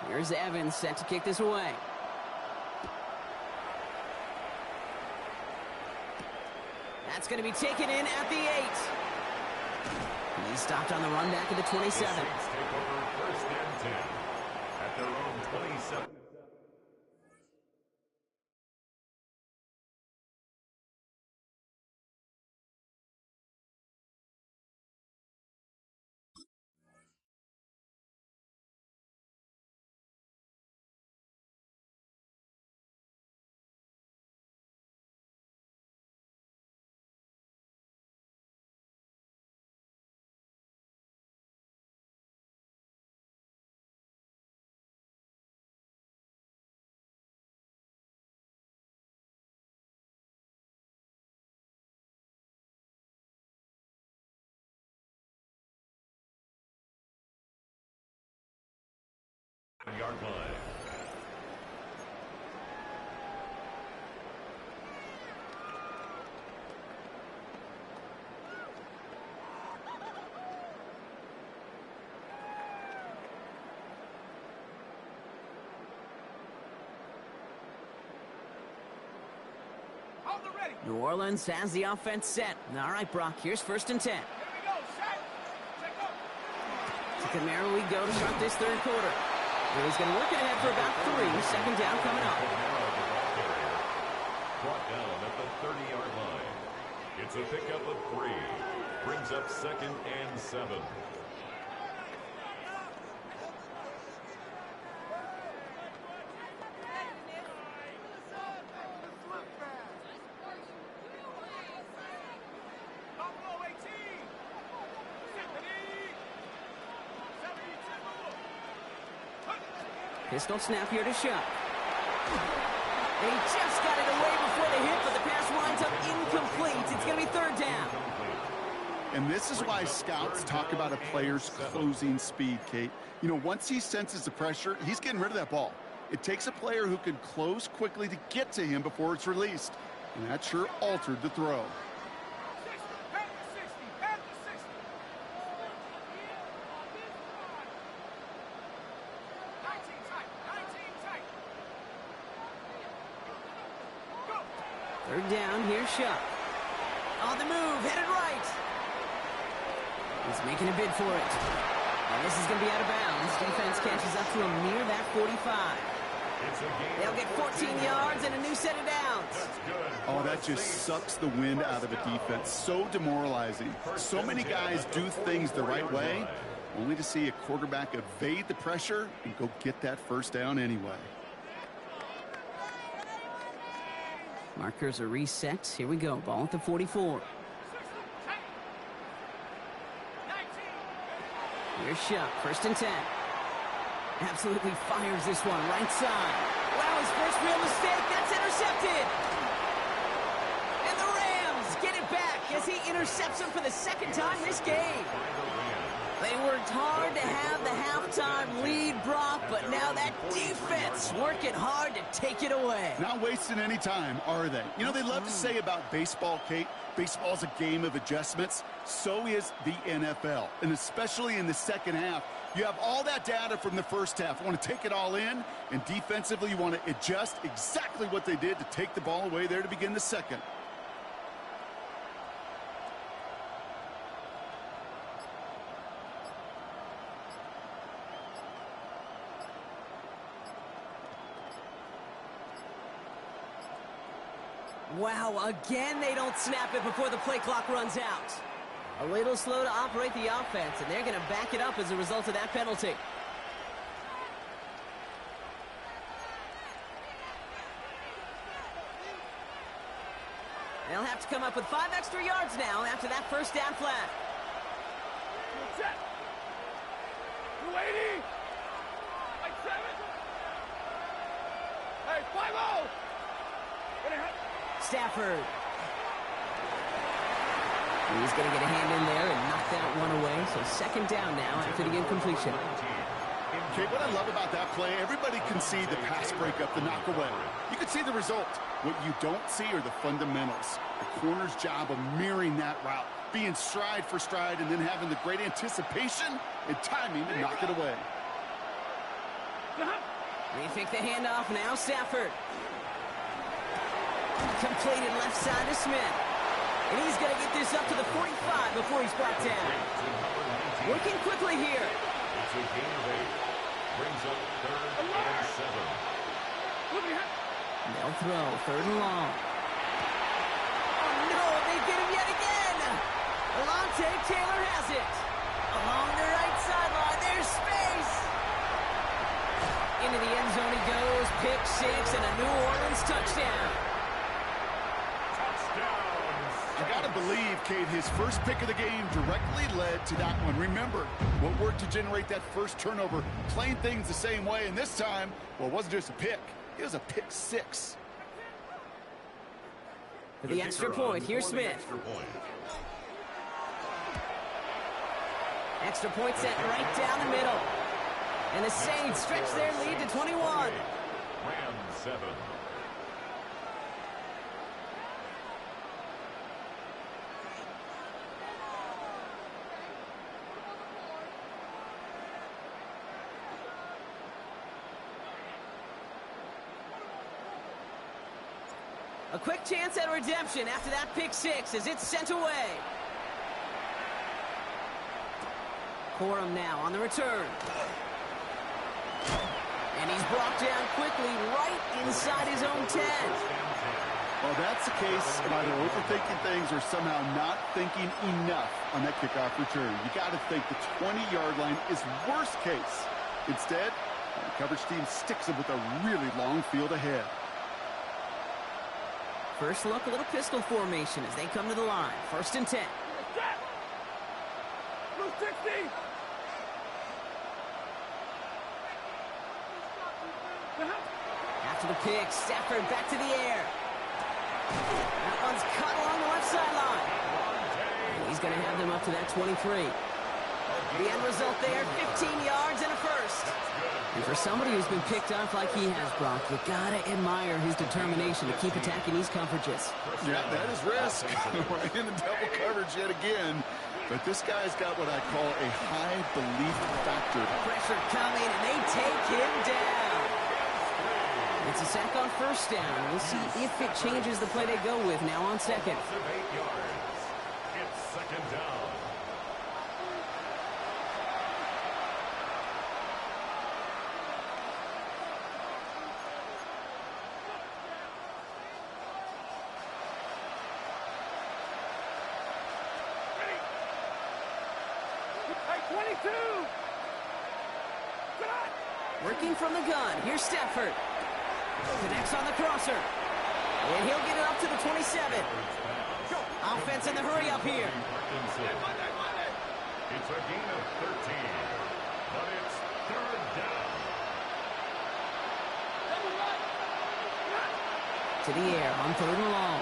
Here's Evans set to kick this away. That's going to be taken in at the 8. He's stopped on the run back at the 27. The Saints take over first and 10 at their own 27. Yard line. New Orleans has the offense set. All right, Brock, here's first and 10. To Kamara we go to start this third quarter. He's going to work it ahead for about 3. Second down coming up. Brought down at the 30-yard line. It's a pickup of 3. Brings up second and 7. Pistol snap here to Shuck. And he just got it away before the hit, but the pass winds up incomplete. It's going to be third down. And this is why scouts talk about a player's closing speed, Kate. You know, once he senses the pressure, he's getting rid of that ball. It takes a player who can close quickly to get to him before it's released. And that sure altered the throw. Third down, here's Shuck. On the move, headed right. He's making a bid for it. And this is going to be out of bounds. Defense catches up to him near that 45. They'll get 14 yards and a new set of downs. Oh, that just sucks the wind out of a defense. So demoralizing. So many guys do things the right way, only to see a quarterback evade the pressure and go get that first down anyway. Markers are reset. Here we go. Ball at the 44. Here's Shuck. First and 10. Absolutely fires this one. Right side. Wow, his first real mistake. That's intercepted. And the Rams get it back as he intercepts him for the second time this game. They worked hard to have the halftime lead, Brock, but now that defense working hard to take it away. Not wasting any time, are they? You know, they love to say about baseball, Kate, baseball's a game of adjustments. So is the NFL, and especially in the second half. You have all that data from the first half. You want to take it all in, and defensively you want to adjust exactly what they did to take the ball away there to begin the second. Wow, again they don't snap it before the play clock runs out. A little slow to operate the offense, and they're going to back it up as a result of that penalty. They'll have to come up with 5 extra yards now after that first down flat. Set. 280. Like 7. Hey, 5-0. Stafford. He's going to get a hand in there and knock that one away. So second down now after the incompletion. Okay, what I love about that play, everybody can see the pass breakup, the knock away. You can see the result. What you don't see are the fundamentals. The corner's job of mirroring that route, being stride for stride, and then having the great anticipation and timing to knock it away. They take the handoff now, Stafford. Completed left side to Smith. And he's going to get this up to the 45 before he's brought down. Working quickly here. It's a gain of 8. Brings up 3rd and 7. They'll throw 3rd and long. Oh no, they get him yet again. Alontae Taylor has it. Along the right sideline, there's space. Into the end zone he goes, pick 6 and a New Orleans touchdown. I gotta believe, Kate, his first pick of the game directly led to that one. Remember what worked to generate that first turnover, playing things the same way, and this time, well, it wasn't just a pick, it was a pick 6. For the extra point, here's Smith. Extra point set right down the middle. And the Saints stretch their lead to 21. Rams 7. A quick chance at redemption after that pick 6 as it's sent away. Corum now on the return. And he's brought down quickly right inside his own 10. Well, that's the case of either overthinking things or somehow not thinking enough on that kickoff return. You got to think the 20-yard line is worst case. Instead, the coverage team sticks them with a really long field ahead. First look, a little pistol formation as they come to the line. 1st and 10. Blue 60. After the pick, Stafford back to the air. That one's cut along the left sideline. He's going to have them up to that 23. The end result there, 15 yards and a first. And for somebody who's been picked off like he has, Brock, you got to admire his determination to keep attacking these coverages. Yeah, that is risk. We're in the double coverage yet again. But this guy's got what I call a high belief factor. Pressure coming, and they take him down. It's a sack on 1st down. We'll see if it changes the play they go with now on 2nd. It's 2nd down. Working from the gun. Here's Stafford. Connects on the crosser. And he'll get it up to the 27. Offense in the hurry up here. It's a gain of 13. But it's 3rd down. To the air on 3rd and long.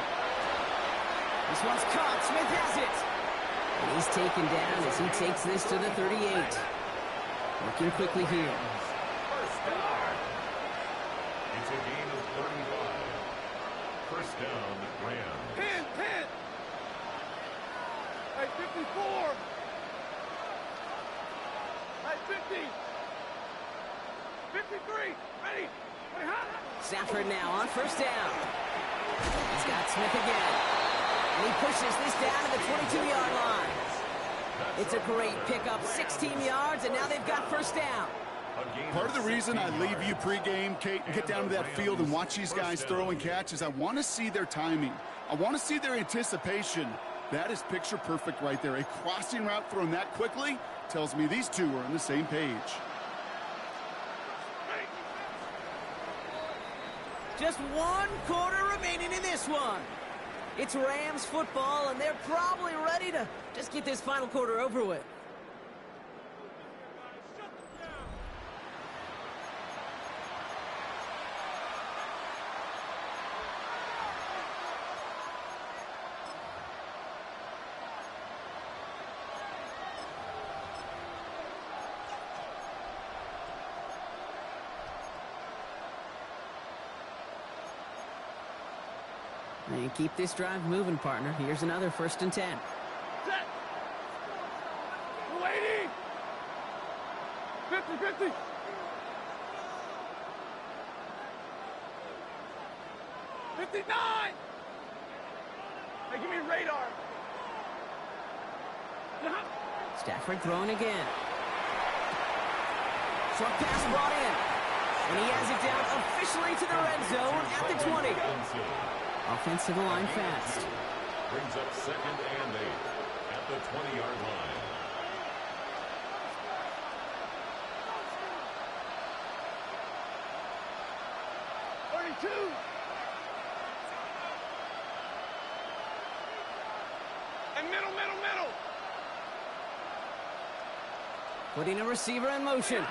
This one's caught. Smith has it. And he's taken down as he takes this to the 38. Working quickly here. It's a gain of 35. 1st down, Rams. 10. Hey, 54. Hey, 50. 53. Ready. Wait, Stafford now on 1st down. He's got Smith again. And he pushes this down to the 22-yard line. It's a great pickup, 16 yards, and now they've got 1st down. Part of the reason I leave you pregame, Kate, and get down to that field and watch these guys throw and catch is I want to see their timing. I want to see their anticipation. That is picture perfect right there. A crossing route thrown that quickly tells me these two are on the same page. Just 1 quarter remaining in this one. It's Rams football, and they're probably ready to just get this final quarter over with. And keep this drive moving, partner. Here's another 1st and 10. Set. 280. 50-50. Hey, give me radar. Stafford throwing again. Short pass brought in. And he has it down officially to the red zone at the 20. Offensive line fast. Brings up 2nd and 8 at the 20-yard line. And middle. Putting a receiver in motion.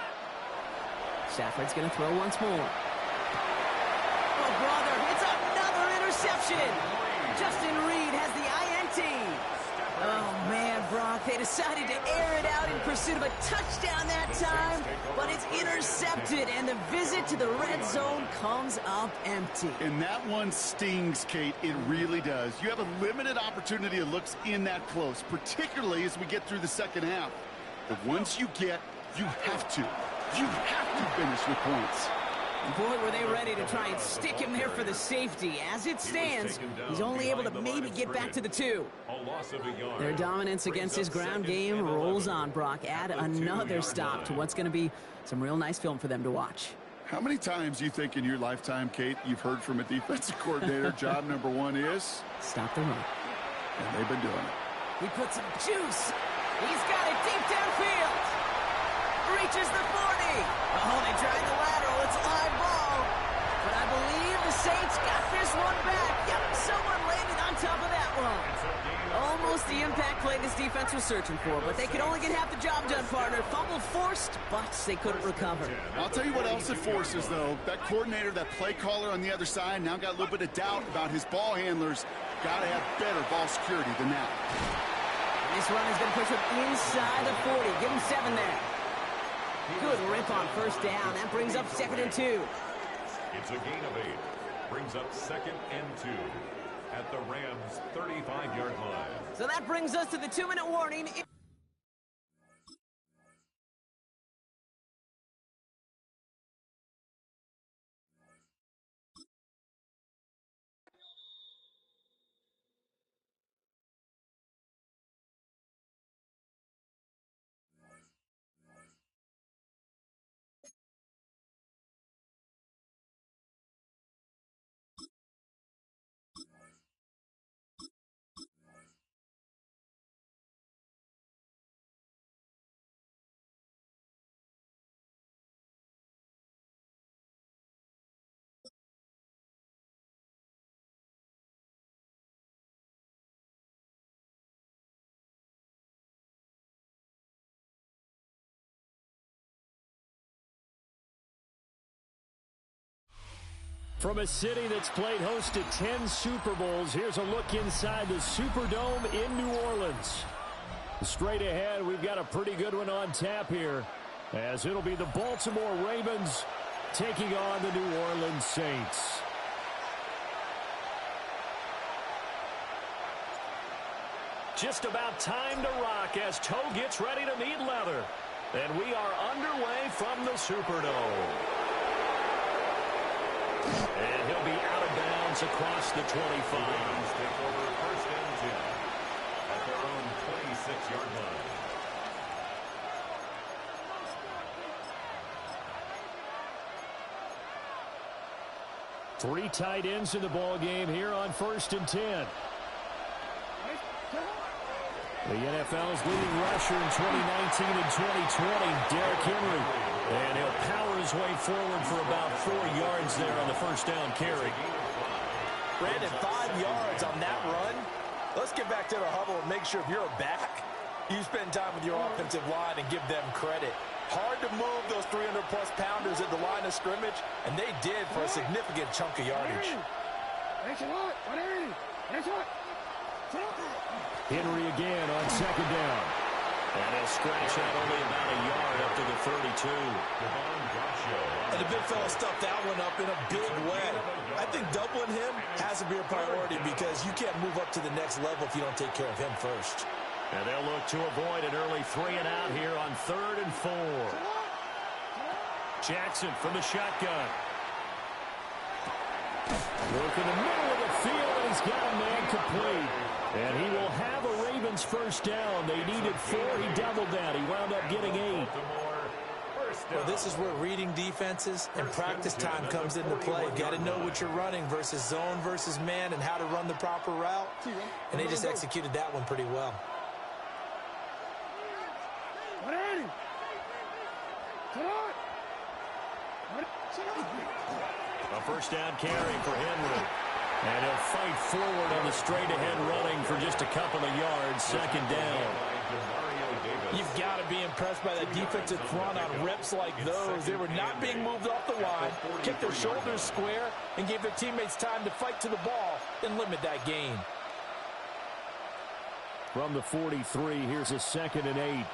Stafford's going to throw once more. Oh, brother, it's another interception. Justin Reed has the INT. Oh, man, Brock, they decided to air it out in pursuit of a touchdown that time, but it's intercepted, and the visit to the red zone comes up empty. And that one stings, Kate. It really does. You have a limited opportunity that looks in that close, particularly as we get through the second half. But once you get, you have to finish with points. Boy, were they ready to try and stick him there for the safety. As it stands, he's only able to maybe get back to the 2. Their dominance against his ground game rolls on, Brock. Add another stop to what's going to be some real nice film for them to watch. How many times do you think in your lifetime, Kate, you've heard from a defensive coordinator, job number 1 is? Stop the run. And they've been doing it. He puts some juice. He's got it deep downfield. Reaches the 40. Oh, they tried the lateral. It's a live ball. But I believe the Saints got this one back. Yep, someone landed on top of that one. Almost the impact play this defense was searching for, but they could only get half the job done, partner. Fumble forced, but they couldn't recover. I'll tell you what else it forces, though. That coordinator, that play caller on the other side, now got a little bit of doubt about his ball handlers. Got to have better ball security than that. This run is going to push him inside the 40. Give him 7 there. Good rip on 1st down. That brings up 2nd and 2. It's a gain of 8. Brings up 2nd and 2 at the Rams' 35-yard line. So that brings us to the 2-minute warning. From a city that's played host to 10 Super Bowls, here's a look inside the Superdome in New Orleans. Straight ahead, we've got a pretty good one on tap here, as it'll be the Baltimore Ravens taking on the New Orleans Saints. Just about time to rock as toe gets ready to meet leather. And we are underway from the Superdome. And he'll be out of bounds across the 25. Take over 1st and 10 at their own 26-yard line. Three tight ends in the ball game here on 1st and 10. The NFL's leading rusher in 2019 and 2020, Derrick Henry. And he'll power his way forward for about 4 yards there on the first down carry. Brandon, 5 yards on that run. Let's get back to the huddle and make sure if you're a back, you spend time with your offensive line and give them credit. Hard to move those 300-plus pounders at the line of scrimmage, and they did for a significant chunk of yardage. Henry again on second down. And he'll scratch out only about a yard up to the 32. And the big fella stuffed that one up in a big way. I think doubling him has to be a priority because you can't move up to the next level if you don't take care of him first. And they'll look to avoid an early 3 and out here on 3rd and 4. Jackson from the shotgun. Look in the middle of the field, and he's got a man complete. And he will have a Ravens first down. They needed 4. He doubled that. He wound up getting 8. Well, this is where reading defenses and practice time comes into play. You got to know what you're running versus zone versus man and how to run the proper route. And they just executed that one pretty well. A first down carry for Henry. And he'll fight forward on the straight-ahead running for just a couple of yards. Second down. You've got to be impressed by that defensive front on reps like those. They were not being moved off the line, kept their shoulders square, and gave their teammates time to fight to the ball and limit that gain. From the 43, here's a 2nd and 8.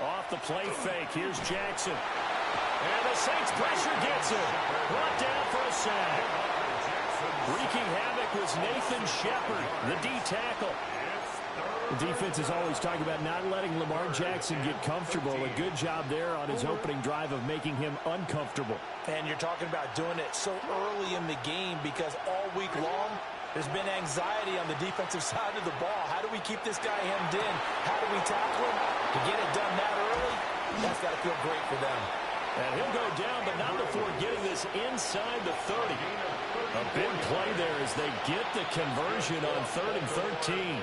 Off the play fake, here's Jackson. And the Saints pressure gets him. Brought down for a sack. Wreaking havoc was Nathan Shepard, the D tackle. The defense is always talking about not letting Lamar Jackson get comfortable. A good job there on his opening drive of making him uncomfortable. And you're talking about doing it so early in the game because all week long, there's been anxiety on the defensive side of the ball. How do we keep this guy hemmed in? How do we tackle him? To get it done that early, that's got to feel great for them. And he'll go down, but not before getting this inside the 30. A big play there as they get the conversion on 3rd and 13.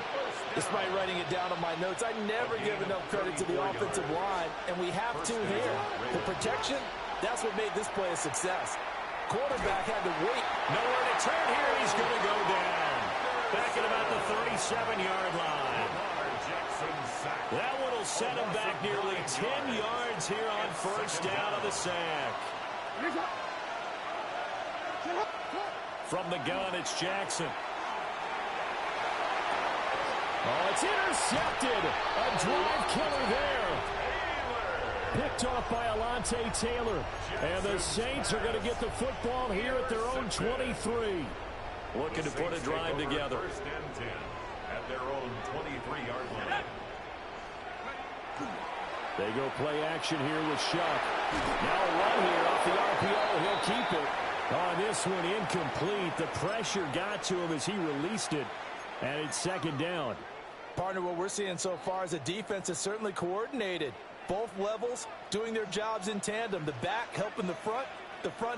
Despite writing it down on my notes, I never give enough credit to the offensive line, and we have to here. The protection, that's what made this play a success. Quarterback had to wait. Nowhere to turn here. He's going to go down. Back at about the 37-yard line. That one will set him back nearly 10 yards here on first down of the sack. From the gun, it's Jackson. Oh, it's intercepted. A drive killer there. Picked off by Alontae Taylor. And the Saints are going to get the football here at their own 23. Looking to put a drive together. First and 10 at their own 23-yard line. They go play action here with Shuck. Now a run here off the RPO. He'll keep it. On this one, incomplete. The pressure got to him as he released it. And it's second down. Partner, what we're seeing so far is the defense is certainly coordinated. Both levels doing their jobs in tandem. The back helping the front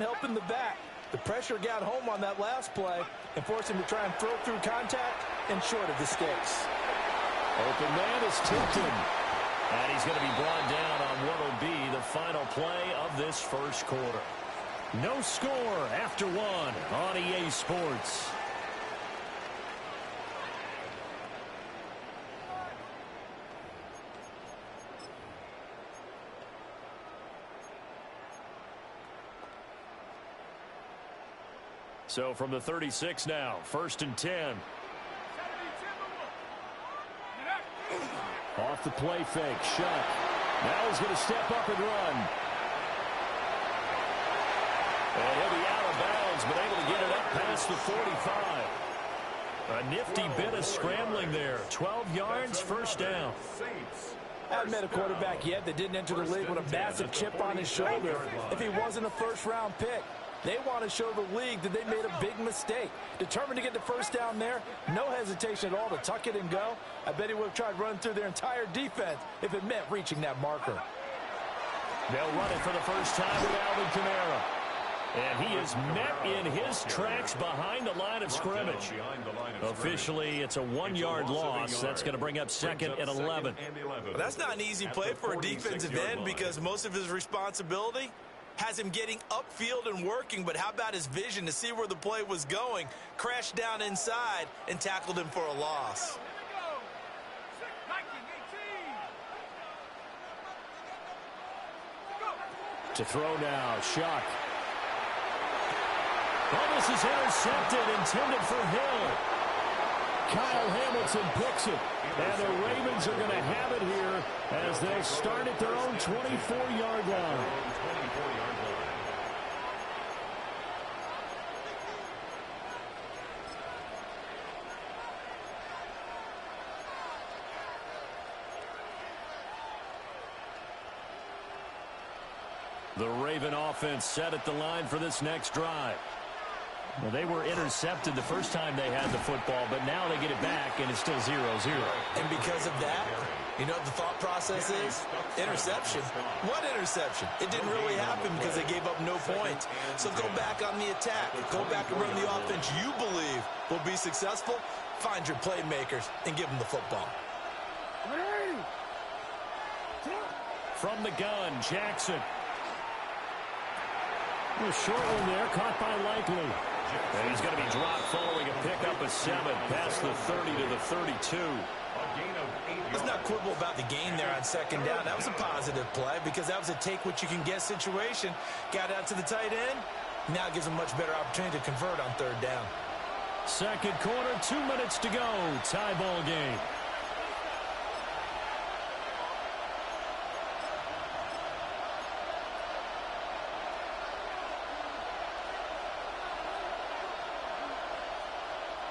helping the back. The pressure got home on that last play and forced him to try and throw through contact and short of the sticks. Open man is Tipton. And he's going to be brought down on what will be the final play of this first quarter. No score after 1 on EA Sports. So from the 36 now, 1st and 10. Off the play fake, Shuck. Now he's going to step up and run. And he'll be out of bounds, but able to get it up past the 45. A nifty bit of scrambling there. 12 yards, first down. I haven't met a quarterback yet that didn't enter the league with a massive chip on his shoulder if he wasn't a first-round pick. They want to show the league that they made a big mistake. Determined to get the first down there, no hesitation at all to tuck it and go. I bet he would have tried running through their entire defense if it meant reaching that marker. They'll run it for the first time with Alvin Kamara. And he is met in his tracks behind the line of scrimmage. Officially, it's a 1-yard loss. That's going to bring up second and 11. Well, that's not an easy play for a defensive end because most of his responsibility has him getting upfield and working, but how about his vision to see where the play was going, crashed down inside, and tackled him for a loss. To throw now, Shuck. Oh, this is intercepted, intended for Hill. Kyle Hamilton picks it. And the Ravens are going to have it here as they'll start at their own 24-yard line. The Raven offense set at the line for this next drive. Well, they were intercepted the first time they had the football, but now they get it back, and it's still 0-0. And because of that, you know what the thought process is? Interception. What interception? It didn't really happen because they gave up no points. So go back on the attack. Go back and run the offense you believe will be successful. Find your playmakers and give them the football. From the gun, Jackson. A short one there, caught by Likely. And he's going to be dropped following a pickup of 7 past the 30 to the 32. Let's not quibble about the gain there on second down. That was a positive play because that was a take-what-you-can-get situation. Got out to the tight end. Now gives a much better opportunity to convert on third down. Second quarter, 2 minutes to go. Tie ball game.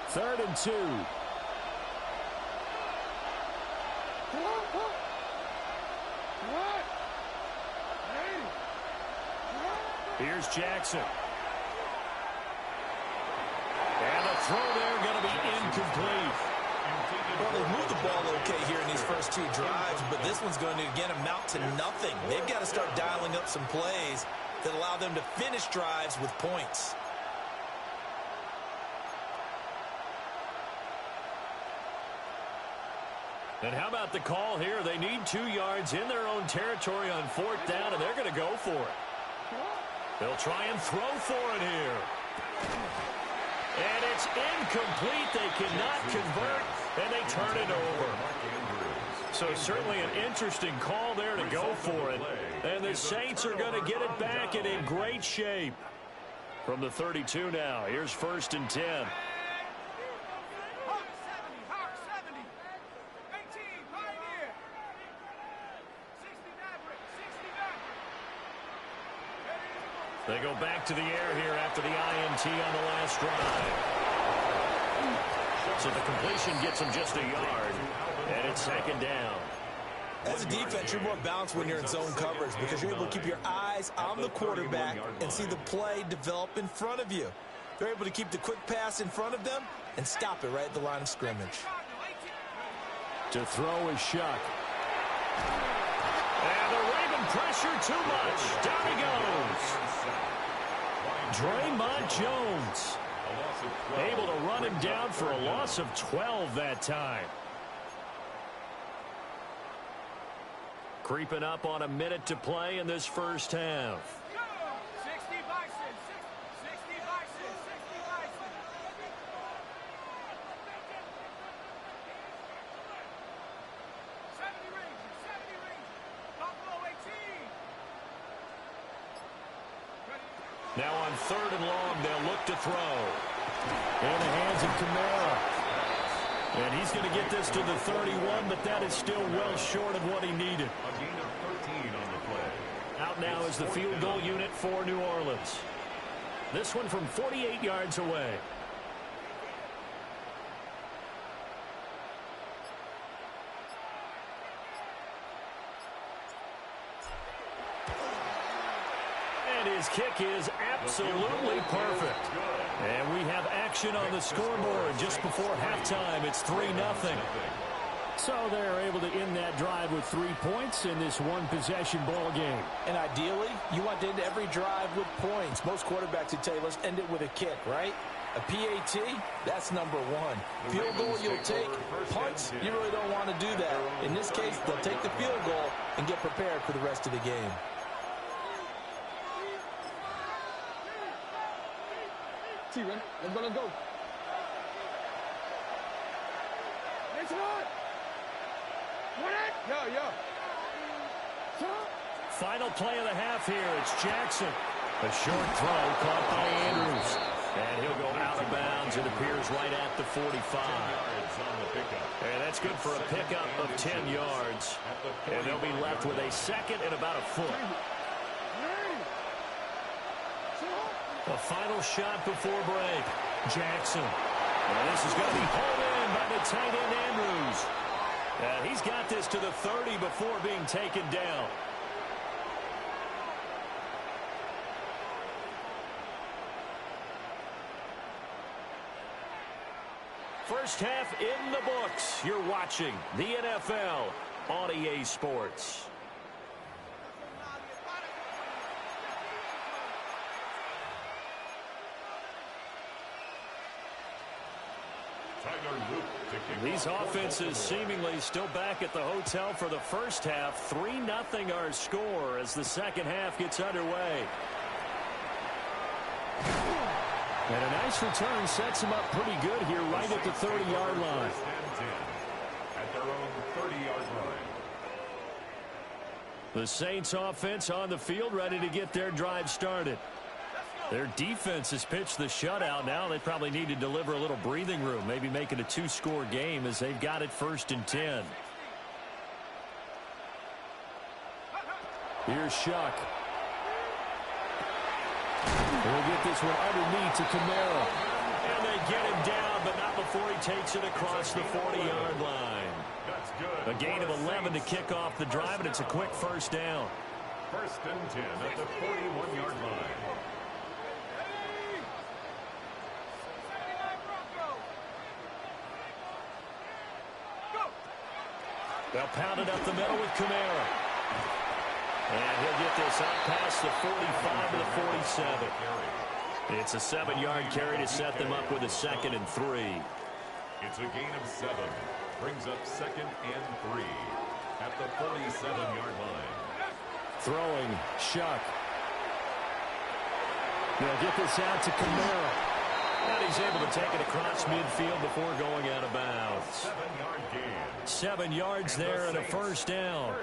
Third and 2. Here's Jackson. And the throw there going to be incomplete. Well, they've moved the ball okay here in these first 2 drives, but this one's going to, again, amount to nothing. They've got to start dialing up some plays that allow them to finish drives with points. And how about the call here? They need 2 yards in their own territory on 4th down, and they're going to go for it. They'll try and throw for it here. And it's incomplete. They cannot convert, and they turn it over. So certainly an interesting call there to go for it. And the Saints are going to get it back and in great shape. From the 32 now, here's 1st and 10. They go back to the air here after the INT on the last drive. So the completion gets them just a yard, and it's second down. As a defense, you're more balanced when you're in zone coverage because you're able to keep your eyes on the quarterback and see the play develop in front of you. They're able to keep the quick pass in front of them and stop it right at the line of scrimmage. To throw is Shuck. And the Raven pressure too much. Down he goes. Draymond Jones able to run him down for a loss of 12 that time. Creeping up on a minute to play in this first half. 60 Bison, 60 Bison, 60 Bison. 70 Rangers, Buffalo 18. Now on 3rd and long, they'll look to throw. In the hands of Kamara. And he's going to get this to the 31, but that is still well short of what he needed. A gain of 13 on the play. Out now is the field goal unit for New Orleans. This one from 48 yards away. And his kick is absolutely perfect. And we have action on the scoreboard just before halftime. It's 3-0. So they're able to end that drive with 3 points in this one-possession ball game. And ideally, you want to end every drive with points. Most quarterbacks would tell you, let's end it with a kick, right? A PAT, that's number one. Field goal you'll take. Punts, you really don't want to do that. In this case, they'll take the field goal and get prepared for the rest of the game. T-Ren, let's go. Next one. Yeah. Final play of the half here. It's Jackson. A short throw caught by Andrews. And he'll go out of bounds. It appears right at the 45. And that's good for a pickup of 10 yards. And they'll be left with a second and about a foot. A final shot before break. Jackson. And this is going to be pulled in by the tight end Andrews. And he's got this to the 30 before being taken down. First half in the books. You're watching the NFL on EA Sports. These offenses seemingly still back at the hotel for the first half. 3-0 our score as the second half gets underway. And a nice return sets them up pretty good here right at the 30-yard line. At their own 30-yard line. The Saints offense on the field ready to get their drive started. Their defense has pitched the shutout. Now they probably need to deliver a little breathing room, maybe make it a 2-score game as they've got it 1st and 10. Here's Shuck. We'll get this one underneath to Kamara. And they get him down, but not before he takes it across the 40-yard line. That's good. A gain of 11 to kick off the drive, and it's a quick first down. 1st and 10 at the 41-yard line. They'll pound it up the middle with Kamara. And he'll get this up past the 45 to the 47. It's a 7-yard carry to set them up with a 2nd and 3. It's a gain of 7. Brings up 2nd and 3 at the 47-yard line. Throwing, Shuck. They'll get this out to Kamara. And he's able to take it across midfield before going out of bounds. 7-yard gain. 7 yards there and a first down.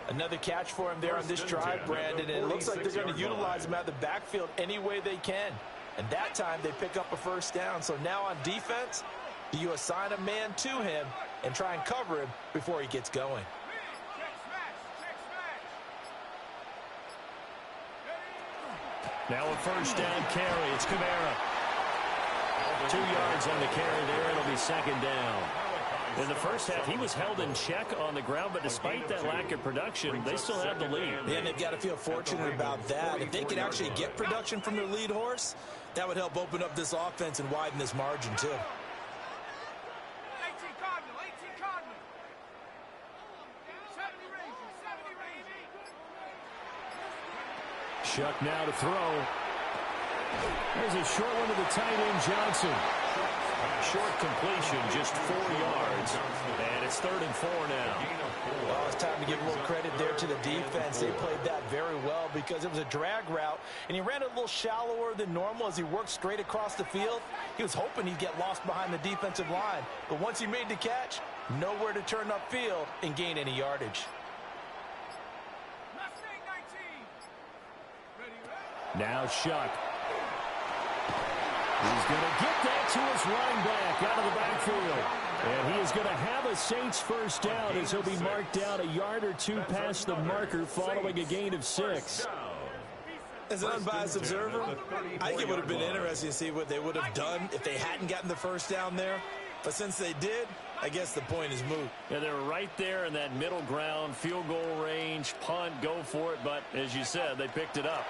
Another catch for him there on this drive, Brandon, and it looks like they're going to utilize him out of the backfield any way they can. And that time they pick up a first down. So now on defense, do you assign a man to him and try and cover him before he gets going? Now a first down carry. It's Kamara. 2 yards on the carry there. It'll be 2nd down. In the first half, he was held in check on the ground, but despite that lack of production, they still have the lead. Yeah, and they've got to feel fortunate about that. If they can actually get production from their lead horse, that would help open up this offense and widen this margin, too. 18 Cardinal, 18 Cardinal. 70 Rangers, 70 Rangers. Shuck now to throw. There's a short one to the tight end, Johnson. Short completion, just 4 yards. And it's 3rd and 4 now. Well, it's time to give a little credit there to the defense. They played that very well because it was a drag route, and he ran it a little shallower than normal as he worked straight across the field. He was hoping he'd get lost behind the defensive line. But once he made the catch, nowhere to turn upfield and gain any yardage. Now Shuck. He's going to get that to his running back out of the backfield. And he is going to have a Saints first down as he'll be marked out a yard or two past the marker following a gain of 6. As an unbiased observer, I think it would have been interesting to see what they would have done if they hadn't gotten the first down there. But since they did, I guess the point is moot. Yeah, they were right there in that middle ground, field goal range, punt, go for it. But as you said, they picked it up.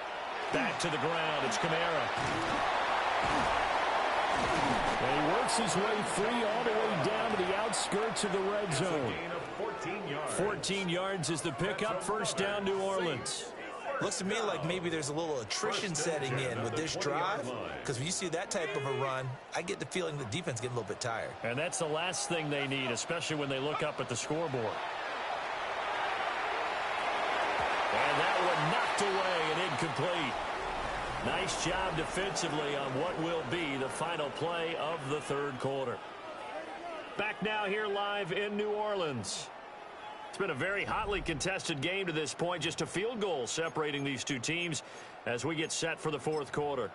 Back to the ground. It's Kamara. And he works his way free all the way down to the outskirts of the red zone. 14 yards is the pickup. First down, New Orleans. Looks to me like maybe there's a little attrition setting in with this drive, because when you see that type of a run, I get the feeling the defense getting a little bit tired. And that's the last thing they need, especially when they look up at the scoreboard. And that one knocked away and incomplete. Nice job defensively on what will be the final play of the third quarter. Back now here live in New Orleans. It's been a very hotly contested game to this point. Just a field goal separating these two teams as we get set for the fourth quarter.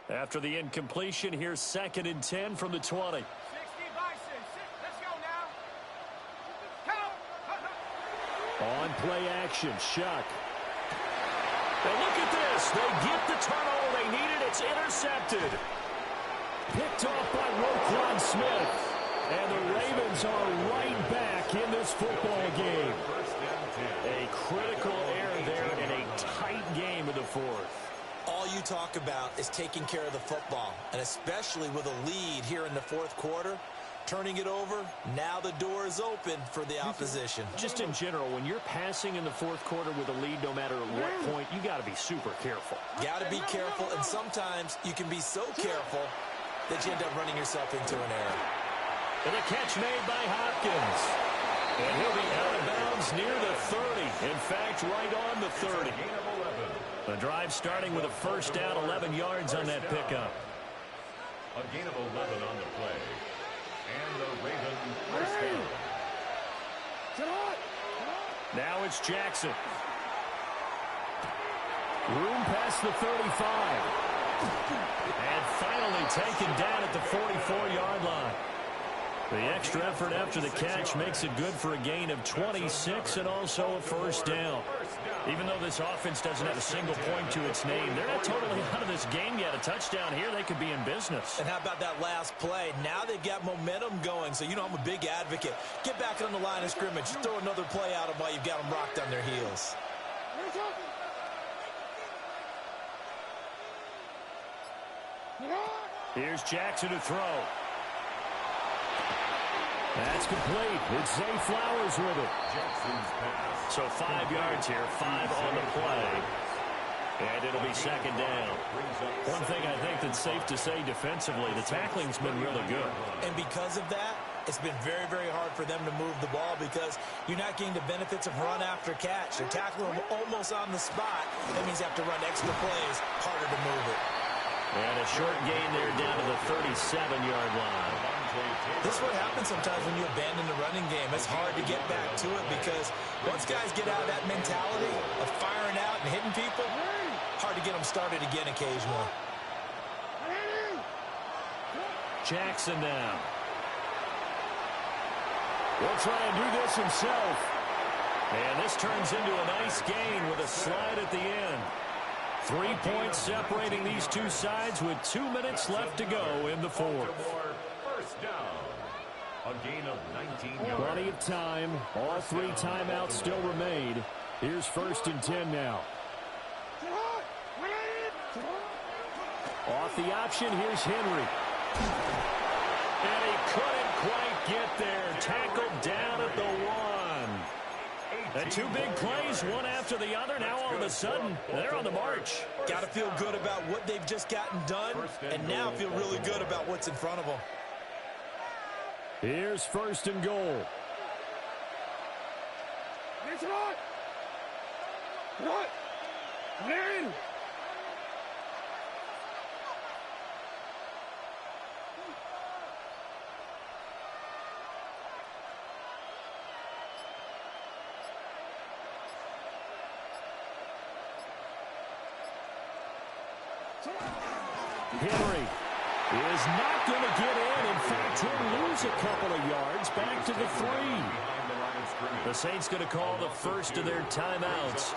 After the incompletion, here's 2nd and 10 from the 20. 60 Bison. Let's go now. Count. On play action, Shuck. And look at this. They get the tunnel they needed. It's intercepted. Picked off by Roquan Smith. And the Ravens are right back in this football game. A critical error there in a tight game in the fourth. All you talk about is taking care of the football, and especially with a lead here in the fourth quarter. Turning it over, now the door is open for the opposition. Just in general, when you're passing in the fourth quarter with a lead, no matter at what point, you got to be super careful. Got to be careful, and sometimes you can be so careful that you end up running yourself into an error. And a catch made by Hopkins. And he'll be out of bounds near the 30. In fact, right on the 30. The drive starting with a first down, 11 yards on that pickup. A gain of 11 on the play. And the Ravens first down. Now it's Jackson. Room past the 35. And finally taken down at the 44-yard line. The extra effort after the catch makes it good for a gain of 26 and also a first down. Even though this offense doesn't have a single point to its name, they're not totally out of this game yet. A touchdown here, they could be in business. And how about that last play? Now they've got momentum going, so you know I'm a big advocate. Get back on the line of scrimmage. Throw another play out of while you've got them rocked on their heels. Here's Jackson to throw. That's complete. It's Zay Flowers with it. So 5 yards here, 5 on the play. And it'll be second down. One thing I think that's safe to say defensively, the tackling's been really good. And because of that, it's been very, very hard for them to move the ball because you're not getting the benefits of run after catch. They're tackling them almost on the spot. That means you have to run extra plays, harder to move it. And a short gain there down to the 37-yard line. This is what happens sometimes when you abandon the running game. It's hard to get back to it because once guys get out of that mentality of firing out and hitting people, hard to get them started again occasionally. Jackson now. Will try and do this himself. And this turns into a nice gain with a slide at the end. 3 points separating these two sides with 2 minutes left to go in the fourth. First down. A gain of 19 yards. Plenty of time. All 3 timeouts still remain. Here's 1st and 10 now. Off the option, here's Henry. And he couldn't quite get there. Tackled down at the 1. And 2 big plays, one after the other. Now all of a sudden, they're on the march. Got to feel good about what they've just gotten done, and now feel really good about what's in front of them. Here's 1st and goal. Henry is not going to get in. In fact, he'll lose a couple of yards back to the 3. The Saints going to call the first of their timeouts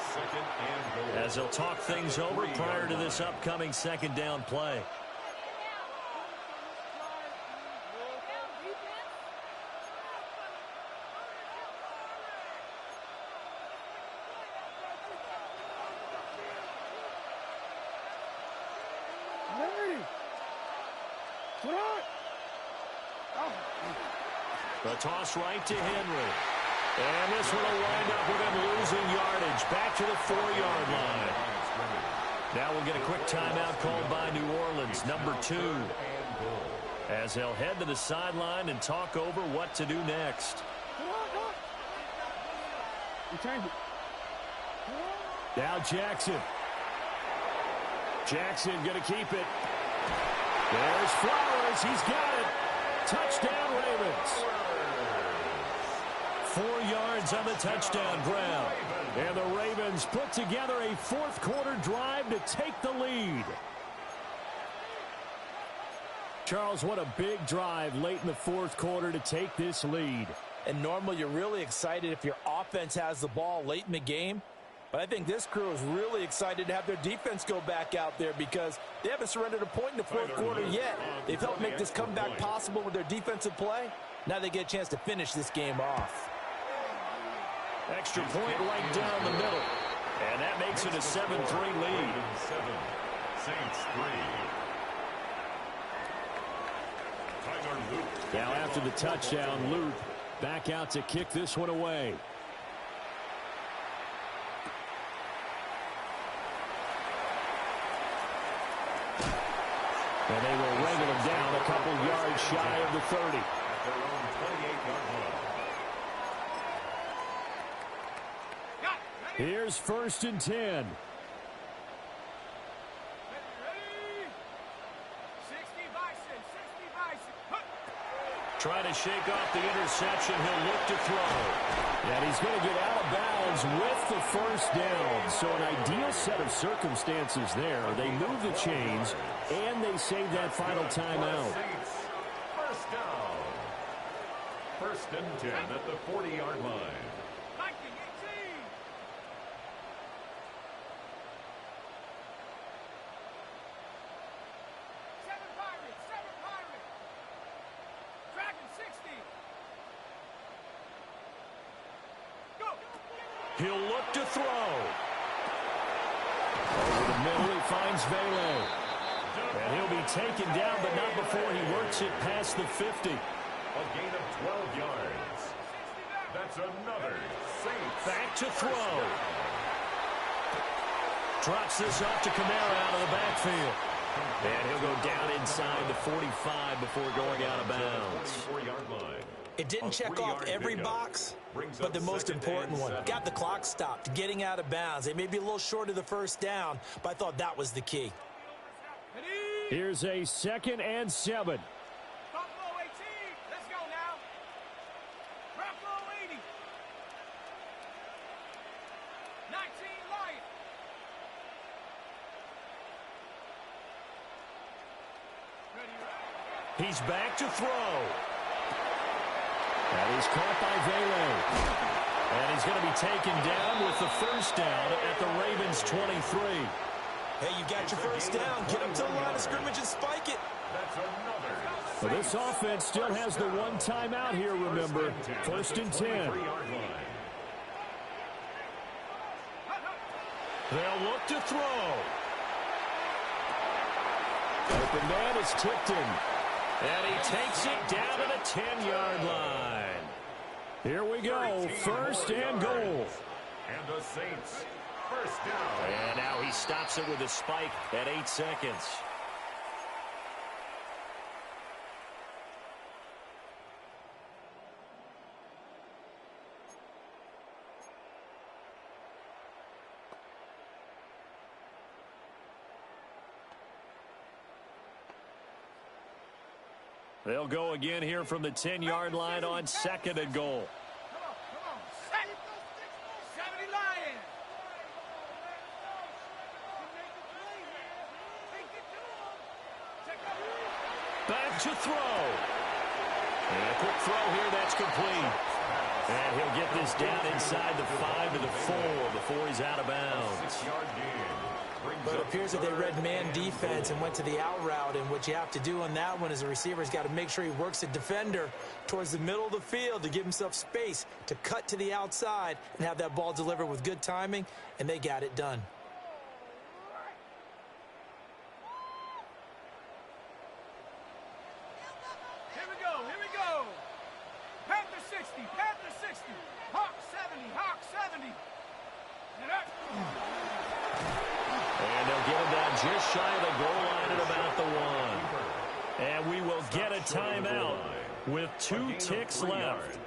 as they'll talk things over prior to this upcoming second down play. The toss right to Henry. And this one will wind up with him losing yardage. Back to the 4-yard line. Now we'll get a quick timeout called by New Orleans, number 2. As they'll head to the sideline and talk over what to do next. Now Jackson. Jackson going to keep it. There's Flowers. He's got it. Touchdown, Ravens. 4 yards on the touchdown ground. And the Ravens put together a fourth-quarter drive to take the lead. Charles, what a big drive late in the fourth quarter to take this lead. And normally you're really excited if your offense has the ball late in the game. But I think this crew is really excited to have their defense go back out there because they haven't surrendered a point in the fourth quarter yet. They've helped make this comeback possible with their defensive play. Now they get a chance to finish this game off. Extra point right down the middle. And that makes it a 7-3 lead. Saints 3. Now after the touchdown, Loop back out to kick this one away. And they will wrangle him down a couple yards shy of the 30. At their own 28-yard line. Here's 1st and 10. Trying to shake off the interception. He'll look to throw. And he's going to get out of bounds with the first down. So an ideal set of circumstances there. They move the chains, and they save that final timeout. First down. 1st and 10 at the 40-yard line. He'll look to throw. Over the middle, he finds Vele. And he'll be taken down, but not before he works it past the 50. A gain of 12 yards. That's another Saints. Back to throw. Drops this off to Kamara out of the backfield. And he'll go down inside the 45 before going out of bounds. It didn't check off every box, but the most important one. Got the clock stopped, getting out of bounds. They may be a little short of the first down, but I thought that was the key. Here's a 2nd and 7. Buffalo 18. Let's go now. Buffalo 80. 19 Lion. He's back to throw. And he's caught by Vele. And he's going to be taken down with the first down at the Ravens 23. Hey, you got your first down. Get up to the line of scrimmage and spike it. That's another. Well, this offense still has the one timeout here, remember. 1st and 10. They'll look to throw. Open man is Tipton. And he takes it down to the 10-yard line. Here we go, 1st and goal. And the Saints, first down. And now he stops it with a spike at 8 seconds. They'll go again here from the 10-yard line on 2nd and goal. Come on. Set. 70 Lion. Back to throw. And a quick throw here, that's complete. And he'll get this down inside the 5 to the 4 before he's out of bounds. 6-yard gain. But it appears that they read man defense and went to the out route. And what you have to do on that one is a receiver's got to make sure he works the defender towards the middle of the field to give himself space to cut to the outside and have that ball delivered with good timing. And they got it done. And they'll get him down just shy of the goal line at about the 1. And we will get a timeout with 2 ticks left.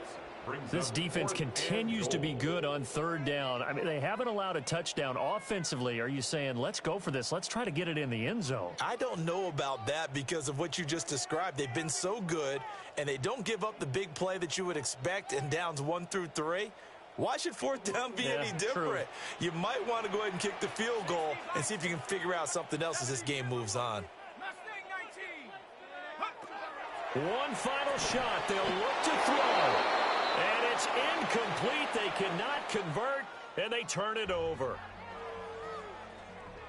This defense continues to be good on 3rd down. I mean, they haven't allowed a touchdown offensively. Are you saying, let's go for this? Let's try to get it in the end zone. I don't know about that because of what you just described. They've been so good, and they don't give up the big play that you would expect in downs 1 through 3. Why should 4th down be any different? True. You might want to go ahead and kick the field goal and see if you can figure out something else as this game moves on. One final shot. They'll look to throw. And it's incomplete. They cannot convert, and they turn it over.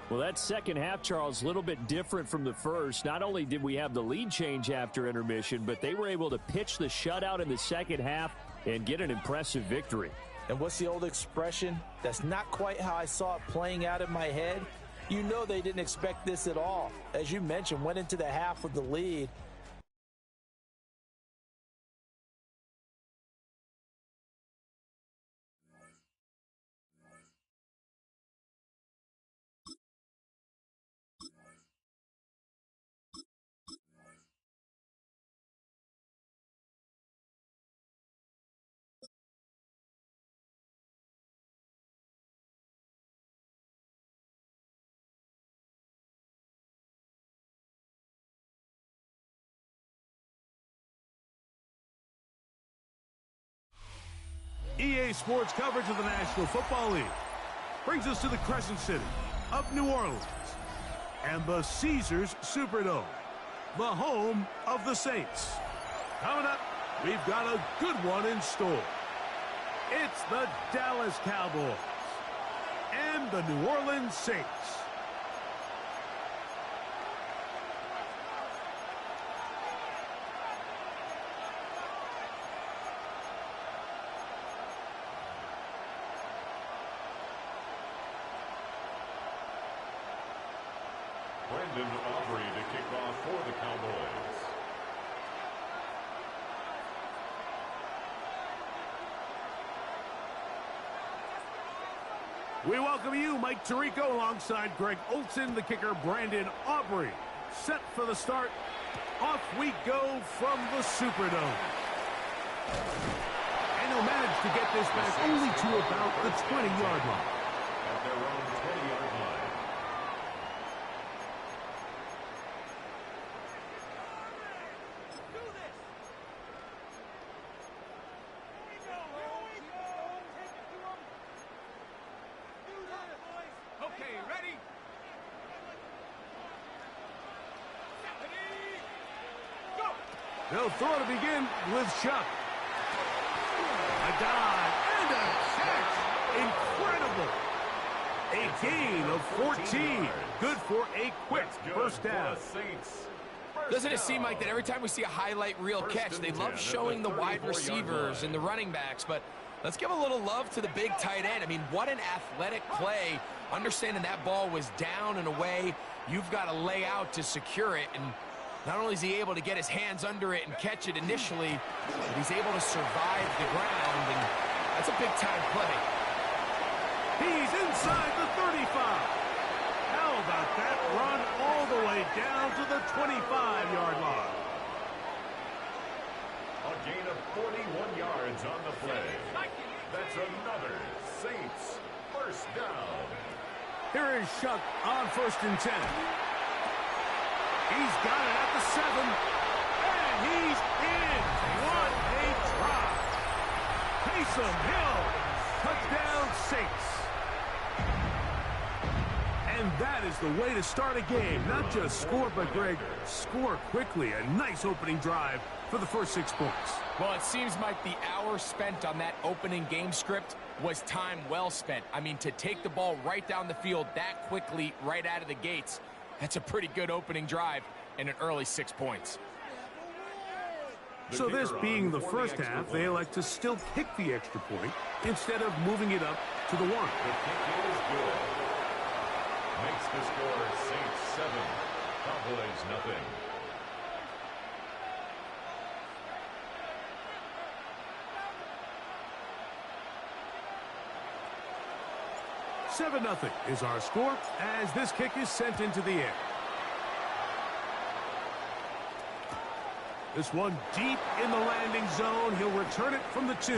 Well, that second half, Charles, a little bit different from the first. Not only did we have the lead change after intermission, but they were able to pitch the shutout in the second half and get an impressive victory. And what's the old expression? That's not quite how I saw it playing out in my head. You know they didn't expect this at all. As you mentioned, went into the half with the lead. EA Sports coverage of the National Football League brings us to the Crescent City of New Orleans and the Caesars Superdome, the home of the Saints. Coming up, we've got a good one in store. It's the Dallas Cowboys and the New Orleans Saints. Brendan Aubrey to kick off for the Cowboys. We welcome you, Mike Tirico, alongside Greg Olson, the kicker, Brandon Aubrey. Set for the start. Off we go from the Superdome. And he'll manage to get this back only to about the 20-yard line. At their own 20-yard line. They'll throw to begin with Chuck. A dive and a catch. Incredible. A gain of 14. Good for a quick first down. Doesn't it seem like that every time we see a highlight reel catch, they love showing the wide receivers and the running backs, but let's give a little love to the big tight end. I mean, what an athletic play. Understanding that ball was down and away, you've got to lay out to secure it, and not only is he able to get his hands under it and catch it initially, but he's able to survive the ground, and that's a big-time play. He's inside the 35. How about that run all the way down to the 25-yard line? A gain of 41 yards on the play. That's another Saints first down. Here is Chuck on 1st and 10. He's got it at the 7, and he's in. What a drop. Taysom Hill, touchdown Saints. And that is the way to start a game. Not just score, but, Greg, score quickly. A nice opening drive for the first 6 points. Well, it seems like the hour spent on that opening game script was time well spent. I mean, to take the ball right down the field that quickly right out of the gates, that's a pretty good opening drive and an early 6 points. So this being the first half, they elect to still kick the extra point instead of moving it up to the 1. The kick is good. Makes the score Saints 7, Cowboys nothing. 7-0 is our score as this kick is sent into the air. This one deep in the landing zone. He'll return it from the 2.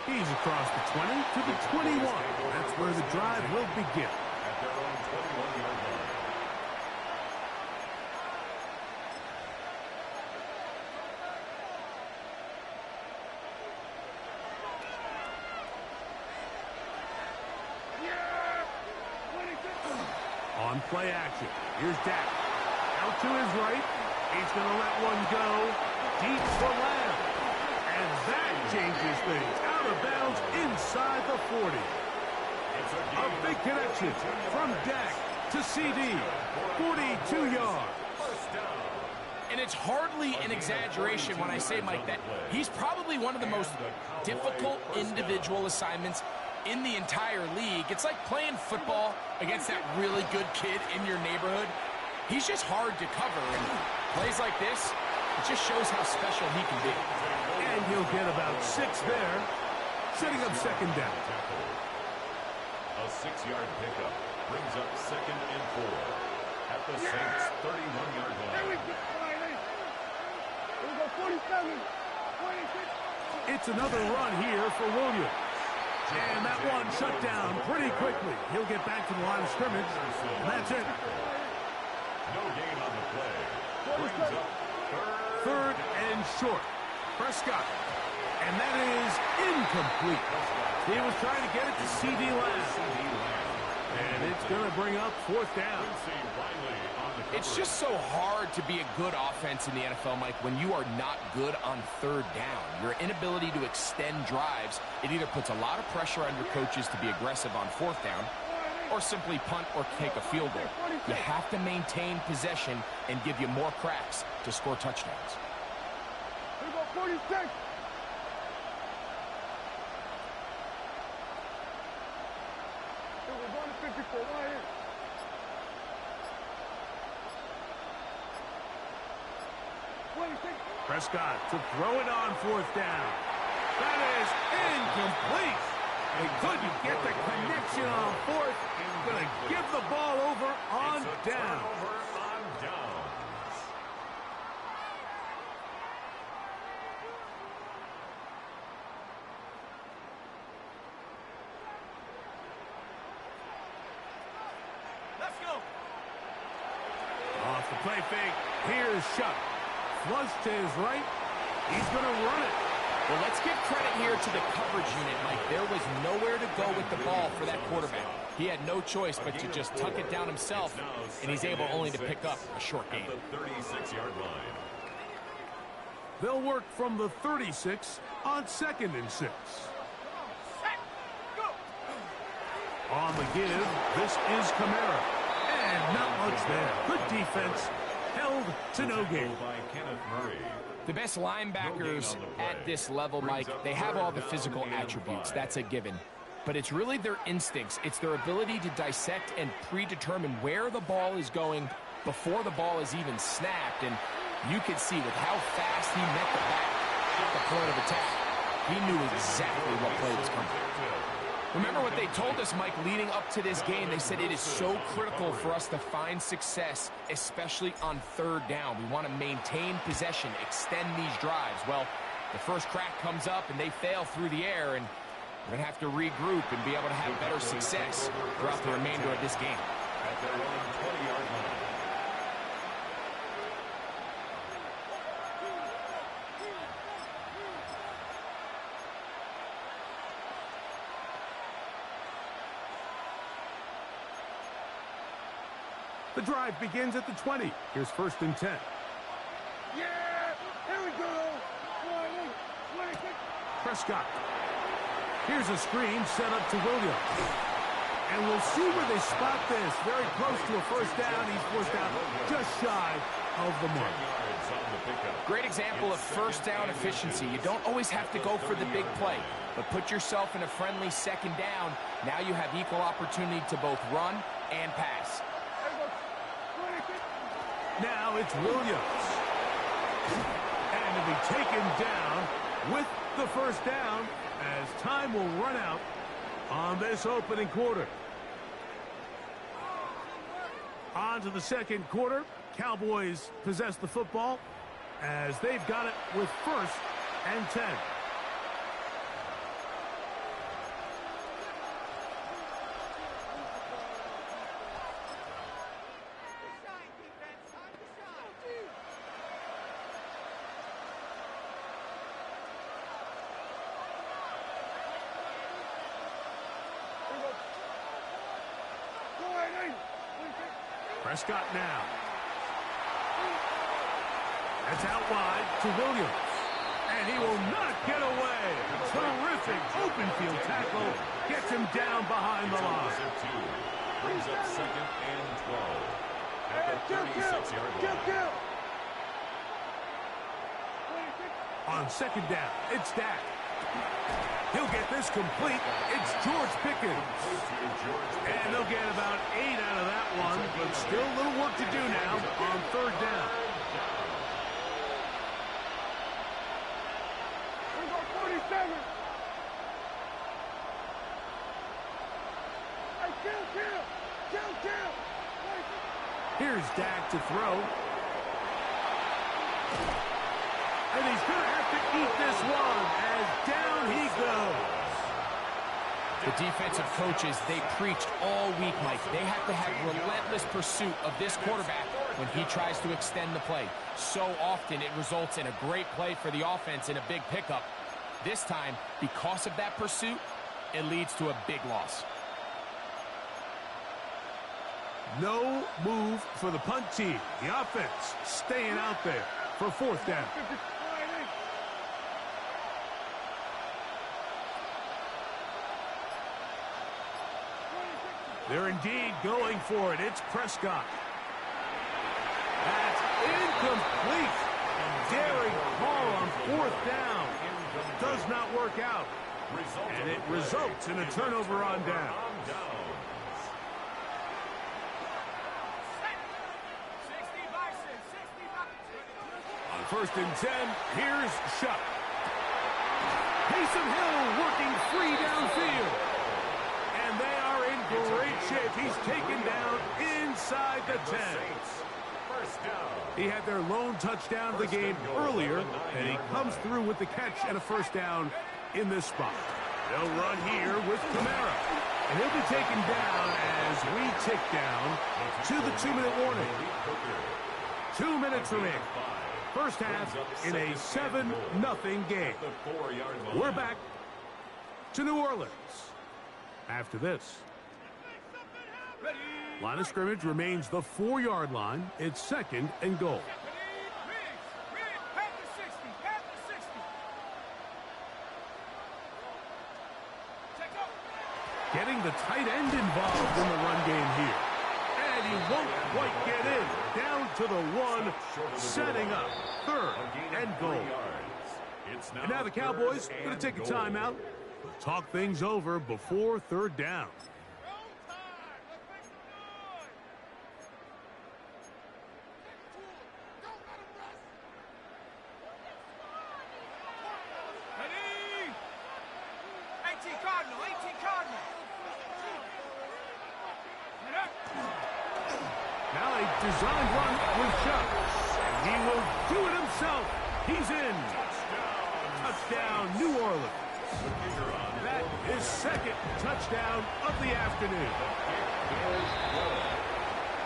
He's across the 20 to the 21. That's where the drive will begin. At their own 21-yard line. On play action, here's Dak. Out to his right. He's going to let one go. Deep for Lamb. And that changes things. Out of bounds inside the 40. A big connection from Dak to CD. 42 yards. And it's hardly an exaggeration when I say, Mike, that he's probably one of the most difficult individual assignments in the entire league. It's like playing football against that really good kid in your neighborhood. He's just hard to cover, and plays like this, it just shows how special he can be. And he'll get about 6 there, setting up second down. A 6-yard pickup brings up 2nd and 4 at the Saints' 31-yard line. It's another run here for Williams. And that one shut down pretty quickly. He'll get back to the line of scrimmage. And that's it. No gain on the play. Brings up Third and short. Prescott. And that is incomplete. He was trying to get it to CD Lamb. And it's going to bring up 4th down. It's just so hard to be a good offense in the NFL, Mike, when you are not good on 3rd down. Your inability to extend drives, it either puts a lot of pressure on your coaches to be aggressive on 4th down or simply punt or take a field goal. You have to maintain possession and give you more cracks to score touchdowns. Here we go, 46. We're going to 54 right here. Prescott to throw it on 4th down. That is incomplete. They couldn't get the connection on 4th. Going to give the ball over on down. Let's go. Off the play fake. Here's Shuck. Flush to his right. He's going to run it. Well, let's give credit here to the coverage unit, Mike. There was nowhere to go with the ball for that quarterback. He had no choice but to just tuck it down himself, and he's able only to pick up a short gain. The 36-yard line. They'll work from the 36 on 2nd and 6. On the give, this is Kamara. And not much there. Good defense. Held to no gain. The best linebackers at this level, Mike, they have all the physical attributes. That's a given. But it's really their instincts. It's their ability to dissect and predetermine where the ball is going before the ball is even snapped. And you could see with how fast he met the back at the point of attack, he knew exactly what play was coming. Remember what they told us, Mike, leading up to this game. They said it is so critical for us to find success, especially on 3rd down. We want to maintain possession, extend these drives. Well, the first crack comes up and they fail through the air, and we're going to have to regroup and be able to have better success throughout the remainder of this game. At their own 20-yard line. The drive begins at the 20. Here's 1st and 10. Yeah! Here we go! Prescott. Here's a screen set up to Williams. And we'll see where they spot this. Very close to a 1st down. He's forced out just shy of the mark. Great example of 1st down efficiency. You don't always have to go for the big play, but put yourself in a friendly 2nd down. Now you have equal opportunity to both run and pass. Now it's Williams. And to be taken down with the 1st down as time will run out on this opening quarter. On to the second quarter. Cowboys possess the football as they've got it with 1st and 10. Prescott now. That's out wide to Williams. And he will not get away. Terrific open field tackle. Gets him down behind the line. Brings up 2nd and 12 at the 36-yard line. On 2nd down, it's Dak. He'll get this complete. It's George Pickens. And they'll get about 8 out of that one, but still a little work to do now on 3rd down. Here's Dak to throw. And he's going to have to eat this one as down he goes. The defensive coaches, they preached all week, Mike. They have to have relentless pursuit of this quarterback when he tries to extend the play. So often it results in a great play for the offense and a big pickup. This time, because of that pursuit, it leads to a big loss. No move for the punt team. The offense staying out there for 4th down. They're indeed going for it. It's Prescott. That's incomplete. Daring call on 4th down. Does not work out. And it results in a turnover on down. On 1st and 10, here's Shuck. Taysom Hill working free downfield. And they are in great shape. He's taken down inside the 10. He had their lone touchdown of the game earlier, and he comes through with the catch and a 1st down in this spot. They'll run here with Kamara. And he'll be taken down as we tick down to the 2-minute warning. 2 minutes remaining. First half in a 7-0 game. We're back to New Orleans after this. Line of scrimmage remains the 4-yard line. It's 2nd and goal. Getting the tight end involved in the run game here. And he won't quite get in. Down to the 1, setting up 3rd and goal. And now the Cowboys going to take a timeout. Talk things over before 3rd down. Now a designed run with Chuck. And he will do it himself. He's in. Touchdown, New Orleans. That is 2nd touchdown of the afternoon.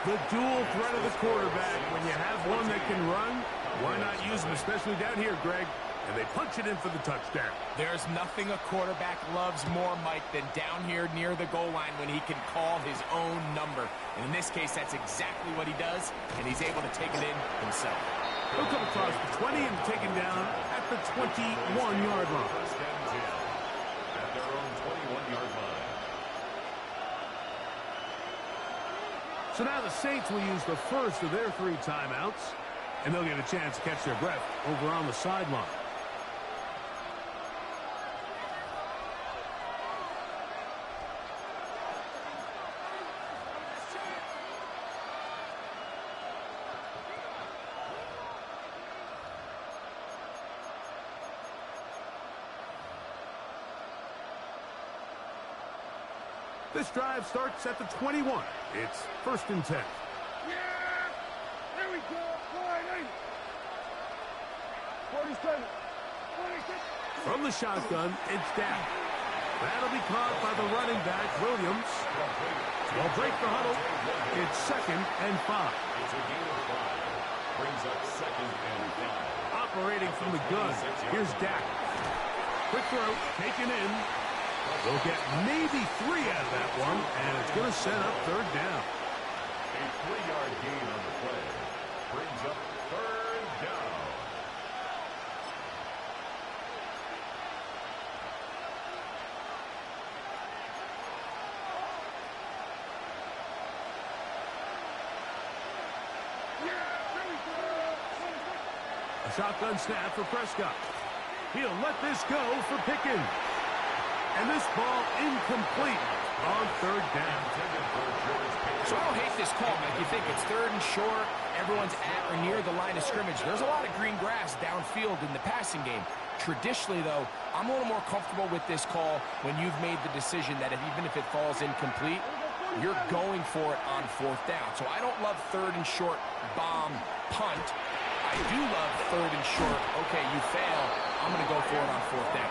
The dual threat of the quarterback. When you have one that can run, why not use him, especially down here, Greg? And they punch it in for the touchdown. There's nothing a quarterback loves more, Mike, than down here near the goal line when he can call his own number. And in this case, that's exactly what he does, and he's able to take it in himself. He'll come across the 20 and taken down at the 21-yard line. First and 10 at their own 21-yard line. So now the Saints will use the first of their 3 timeouts, and they'll get a chance to catch their breath over on the sideline. This drive starts at the 21. It's 1st and 10. From the shotgun, it's Dak. That'll be caught by the running back, Williams. Will break the huddle. It's 2nd and 5. It's a gain of 5. Brings up 2nd and 5. Operating from the gun, here's Dak. Quick throw, taken in. They'll get maybe 3 out of that one, and it's going to set up 3rd down. A 3-yard gain on the play. Brings up 3rd down. A shotgun snap for Prescott. He'll let this go for Pickens. And this ball incomplete on 3rd down. So I don't hate this call, Mike. You think it's 3rd and short, everyone's at or near the line of scrimmage. There's a lot of green grass downfield in the passing game. Traditionally, though, I'm a little more comfortable with this call when you've made the decision that even if it falls incomplete, you're going for it on 4th down. So I don't love 3rd and short bomb punt. I do love 3rd and short. Okay, you fail. I'm going to go for it on 4th down.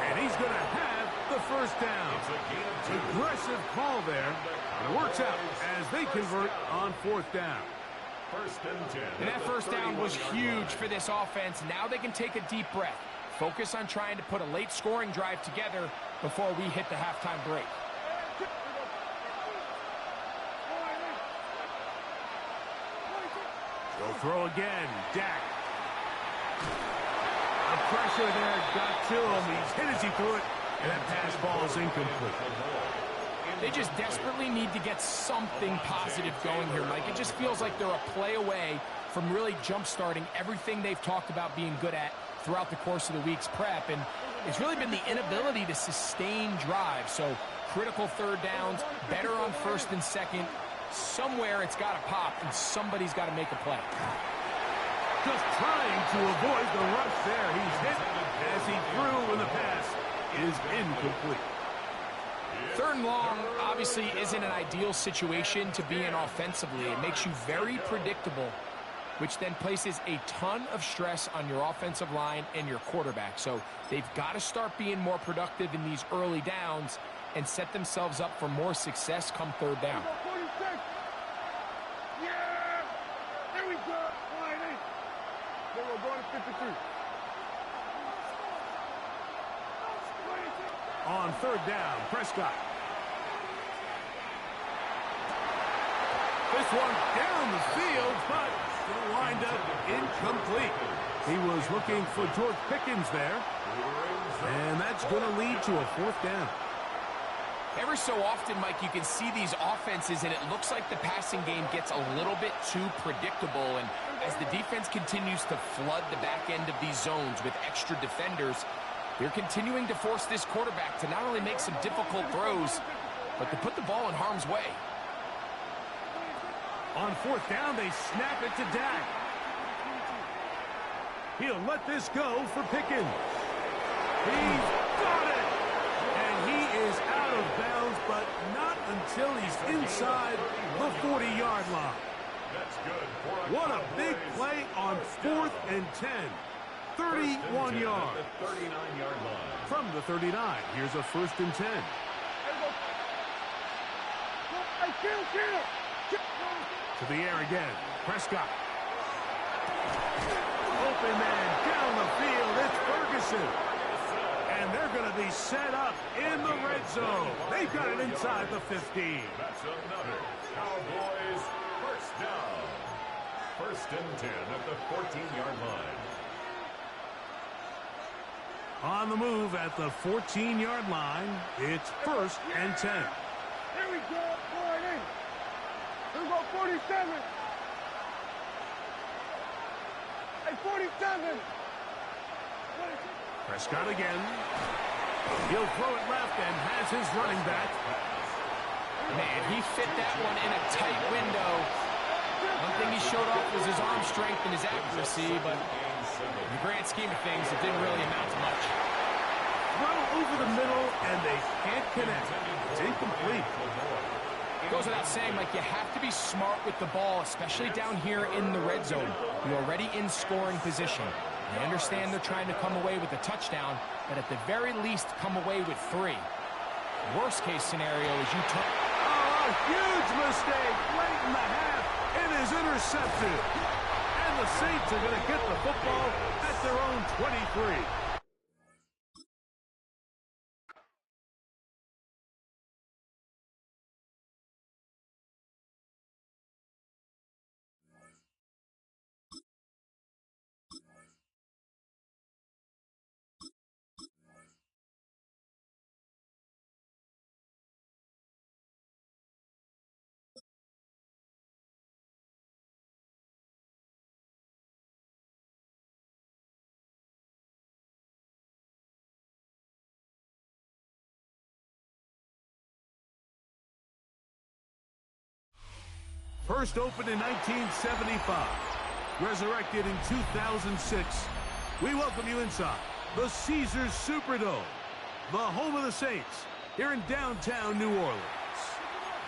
And he's going to have the 1st down. Aggressive call there. And it works out as they convert on 4th down. 1st and 10. And that 1st down was huge for this offense. Now they can take a deep breath. Focus on trying to put a late scoring drive together before we hit the halftime break. They'll throw again. Dak. The pressure there got to him. He's hit as he threw it. And that pass ball is incomplete. They just desperately need to get something positive going here, Mike. It just feels like they're a play away from really jump-starting everything they've talked about being good at throughout the course of the week's prep. And it's really been the inability to sustain drives. So critical 3rd downs, better on 1st and 2nd. Somewhere it's got to pop, and somebody's got to make a play. Just trying to avoid the rush there. He's hit as he threw, and the pass is incomplete. 3rd and long obviously isn't an ideal situation to be in offensively. It makes you very predictable, which then places a ton of stress on your offensive line and your quarterback. So they've got to start being more productive in these early downs and set themselves up for more success come 3rd down. On 3rd down, Prescott. This one down the field, but still wind up incomplete. He was looking for George Pickens there. And that's going to lead to a 4th down. Every so often, Mike, you can see these offenses, and it looks like the passing game gets a little bit too predictable. And as the defense continues to flood the back end of these zones with extra defenders, they're continuing to force this quarterback to not only make some difficult throws, but to put the ball in harm's way. On 4th down, they snap it to Dak. He'll let this go for Pickens. He's got it! And he is out of bounds, but not until he's inside the 40-yard line. That's good. What a big play on 4th and 10. 31 yards. 39-yard line. From the 39, here's a 1st and 10. To the air again. Prescott. Open man down the field. It's Ferguson. And they're going to be set up in the red zone. They've got it inside the 15. That's another Cowboys 1st down. 1st and 10 at the 14-yard line. On the move at the 14-yard line, it's 1st and 10. Here we go, Here we go, 47. Hey, 47. Prescott again. He'll throw it left and has his running back. Man, he fit that one in a tight window. One thing he showed off was his arm strength and his accuracy, but in the grand scheme of things, it didn't really amount to much. Throw over the middle, and they can't connect. It's incomplete. Goes without saying, Mike, you have to be smart with the ball, especially down here in the red zone. You're already in scoring position. I understand they're trying to come away with a touchdown, but at the very least, come away with 3. Worst case scenario is you turn. Oh, a huge mistake late in the half. It is intercepted. And the Saints are going to get the football at their own 23. First opened in 1975, resurrected in 2006. We welcome you inside the Caesars Superdome, the home of the Saints, here in downtown New Orleans.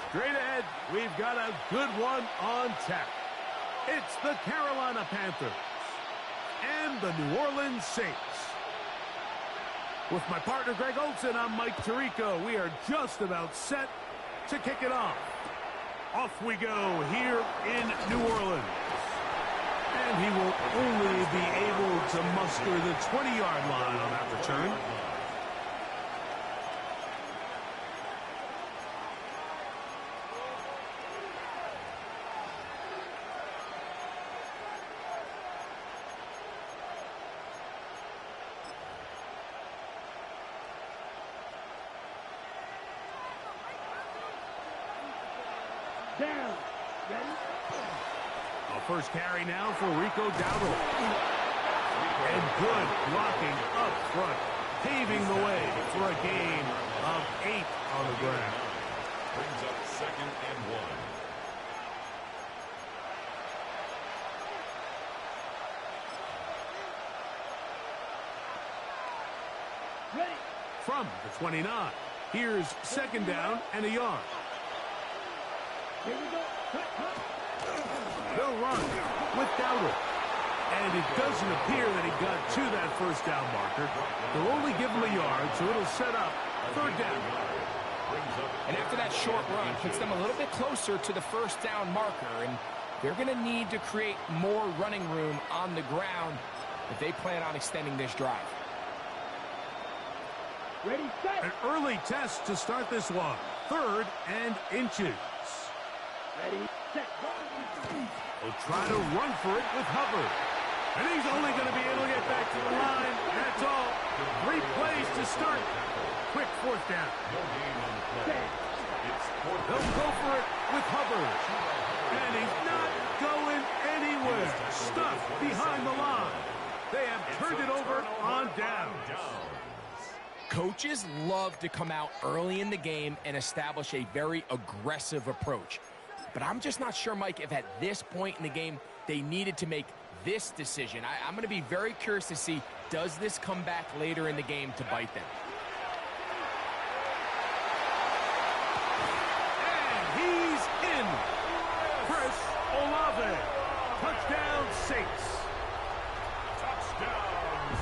Straight ahead, we've got a good one on tap. It's the Carolina Panthers and the New Orleans Saints. With my partner Greg Olsen, I'm Mike Tirico. We are just about set to kick it off. Off we go here in New Orleans. And he will only be able to muster the 20-yard line on that return. Down. Ready? A first carry now for Rico Dowdle. And good blocking up front, paving the way for a gain of 8 on the ground. Brings up 2nd and 1. Ready? From the 29, here's 2nd down and a yard. Here we go. Cut, cut. They'll run with Dowdle. And it doesn't appear that he got to that first down marker. They'll only give him a yard, so it'll set up 3rd down. And after that short run, puts them a little bit closer to the first down marker, and they're going to need to create more running room on the ground if they plan on extending this drive. Ready, set. An early test to start this one. 3rd and inches. Ready, set. They'll try to run for it with Hubbard. And he's only going to be able to get back to the line. That's all. 3 plays to start. Quick 4th down. They'll go for it with Hubbard. And he's not going anywhere. Stuck behind the line. They have turned it over on downs. Coaches love to come out early in the game and establish a very aggressive approach. But I'm just not sure, Mike, if at this point in the game they needed to make this decision. I'm going to be very curious to see, does this come back later in the game to bite them? And he's in. Chris Olave. Touchdown, Saints.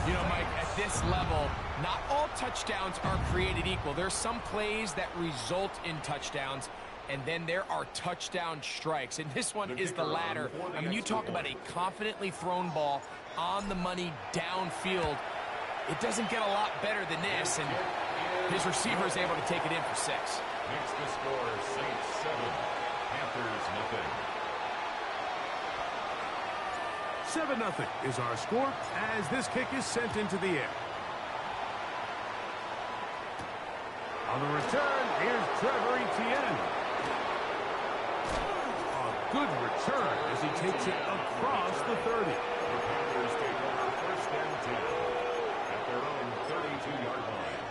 You know, Mike, at this level, not all touchdowns are created equal. There's some plays that result in touchdowns, and then there are touchdown strikes, and this one is the latter. I mean, you talk about a confidently thrown ball on the money downfield. It doesn't get a lot better than this, and his receiver is able to take it in for 6. Makes the score Saints 7, Panthers nothing. 7-0 is our score as this kick is sent into the air. On the return, here's Trevor Etienne. A good return as he takes it across the 30. The Panthers take over 1st and 10 at their own 32-yard line.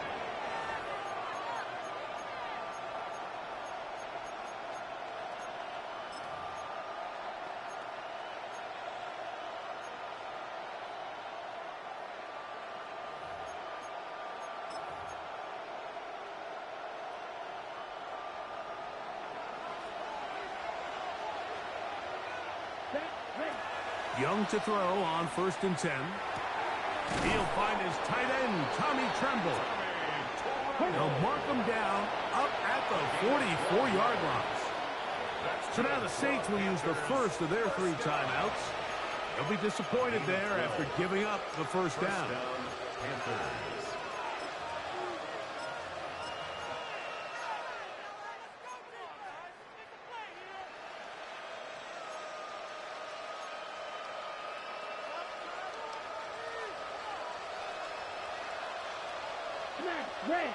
Young to throw on 1st and 10. He'll find his tight end, Tommy Tremble. They'll mark him down up at the 44-yard line. So now the Saints will use the first of their 3 timeouts. They'll be disappointed there after giving up the first down. Red,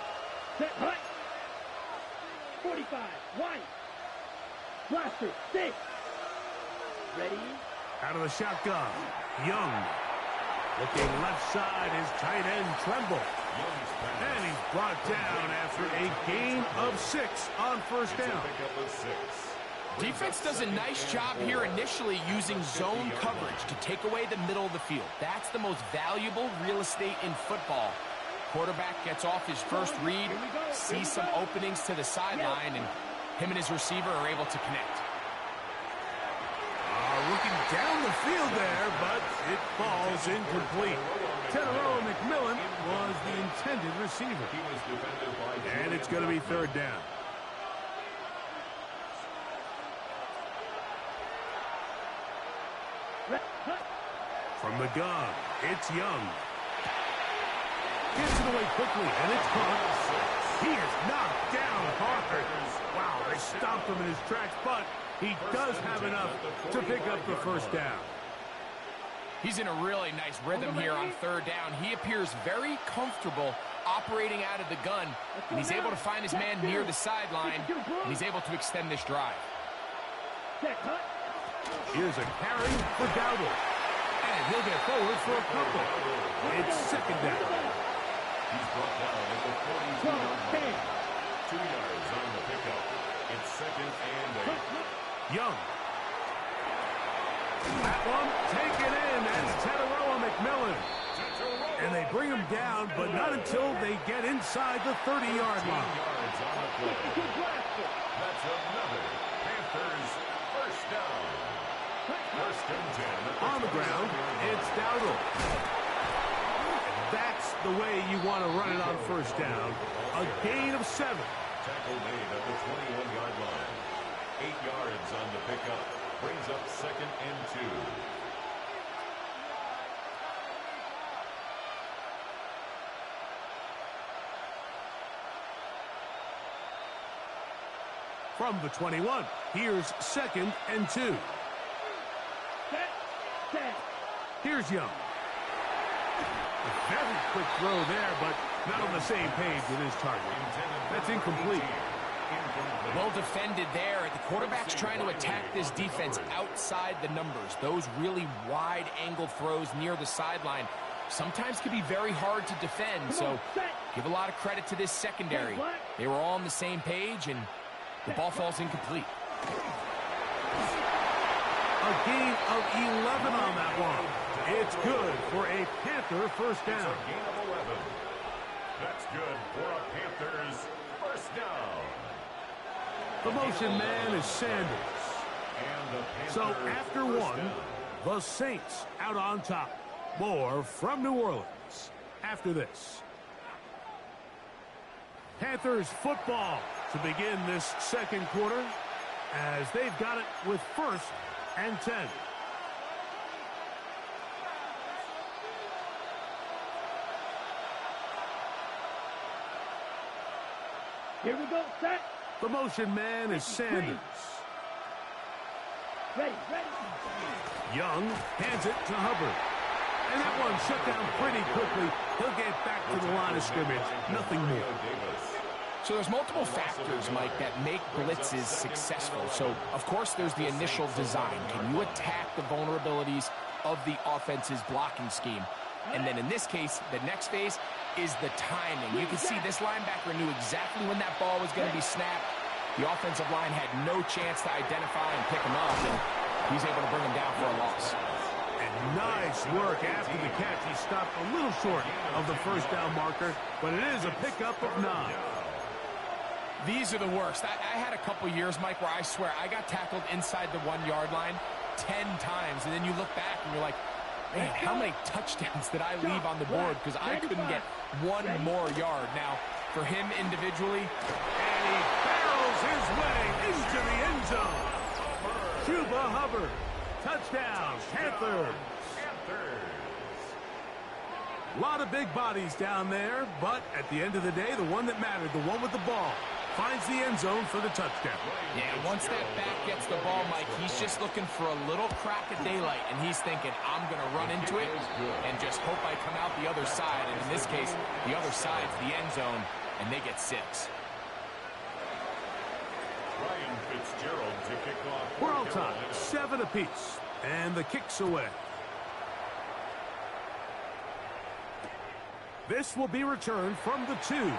set, hut. 45, white. Blaster, 6. Ready? Out of the shotgun, Young. Looking left side is tight end Tremble. And he's brought down after a gain of 6 on first down. Defense does a nice job here initially using zone coverage to take away the middle of the field. That's the most valuable real estate in football. Quarterback gets off his first read, sees some openings to the sideline, and him and his receiver are able to connect. Looking down the field there, but it falls incomplete. Teteroa McMillan was the intended receiver. And it's going to be third down. From the gun, it's Young. Gets it away quickly, and it's caught. He is knocked down hard. Wow, they stopped him in his tracks, but he does have enough to pick up the first down. He's in a really nice rhythm here on third down. He appears very comfortable operating out of the gun, and he's able to find his man near the sideline, and he's able to extend this drive. Here's a carry for Dowdle, and he'll get forward for a couple. It's second down. He's brought down at the 42-yard line. 2 yards on the pickup. It's second and 8. Young. That one taken in. That's Teteroa McMillan. And they bring him down, but not until they get inside the 30-yard line. Yards on the play. That's another Panthers first down. First and 10. On the ground, it's Dowdle. That's the way you want to run it on first down. A gain of 7. Tackle made at the 21-yard line. 8 yards on the pickup. Brings up second and 2. From the 21, here's second and 2. Here's Young. A very quick throw there, but not on the same page with his target. That's incomplete. Well defended there. The quarterback's trying to attack this defense outside the numbers. Those really wide angle throws near the sideline sometimes can be very hard to defend, so give a lot of credit to this secondary. They were all on the same page, and the ball falls incomplete. A gain of 11 on that one. It's good for a Panther first down. It's a gain of 11. That's good for a Panthers first down. The motion man is Sanders. So after one, the Saints out on top. More from New Orleans after this. Panthers football to begin this second quarter as they've got it with first and 10. Here we go, set. The motion man is Sanders. Ready. Young hands it to Hubbard. And that one shut down pretty quickly. He'll get back to the line of scrimmage. Nothing more. So there's multiple factors, Mike, that make blitzes successful. So, of course, there's the initial design. Can you attack the vulnerabilities of the offense's blocking scheme? And then in this case, the next phase is the timing. You can see this linebacker knew exactly when that ball was going to be snapped. The offensive line had no chance to identify and pick him up, and he's able to bring him down for a loss. And nice work after the catch. He stopped a little short of the first down marker, but it is a pickup of 9. These are the worst. I had a couple years, Mike, where I swear I got tackled inside the 1 yard line 10 times, and then you look back and you're like, Man, how many touchdowns did I leave on the board because I couldn't get one more yard? Now, for him individually, And he barrels his way into the end zone. Chuba Hubbard. Touchdown, Panthers. A lot of big bodies down there, but at the end of the day, the one that mattered, the one with the ball, finds the end zone for the touchdown. Yeah, once that back gets the ball, Mike, he's just looking for a little crack of daylight, and he's thinking, I'm going to run into it and just hope I come out the other side. And in this case, the other side's the end zone, and they get 6. Ryan Fitzgerald to kick off. We're all tied, 7 apiece, and the kick's away. This will be returned from the 2.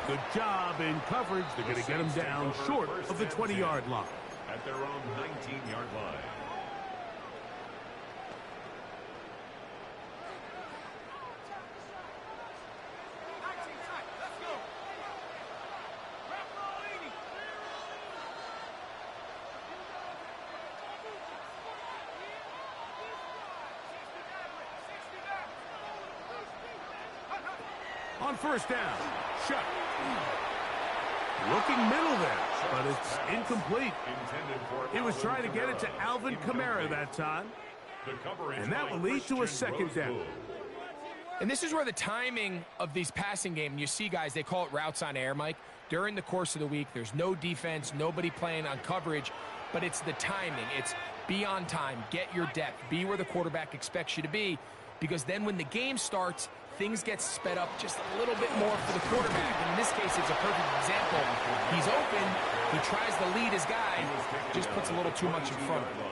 Good job in coverage. They're going to get him down short of the 20-yard line. At their own 19-yard line. On first down, Shuck. Looking middle there, but it's incomplete. He was trying to get it to Alvin Kamara that time, and that will lead to a second down. And this is where the timing of these passing game, you see guys, they call it routes on air, Mike. During the course of the week, there's no defense, nobody playing on coverage, but it's the timing. It's be on time, get your depth, be where the quarterback expects you to be, because then when the game starts, things get sped up just a little bit more for the quarterback. And in this case, it's a perfect example. He's open. He tries to lead his guy. Just puts a little too much in front of him.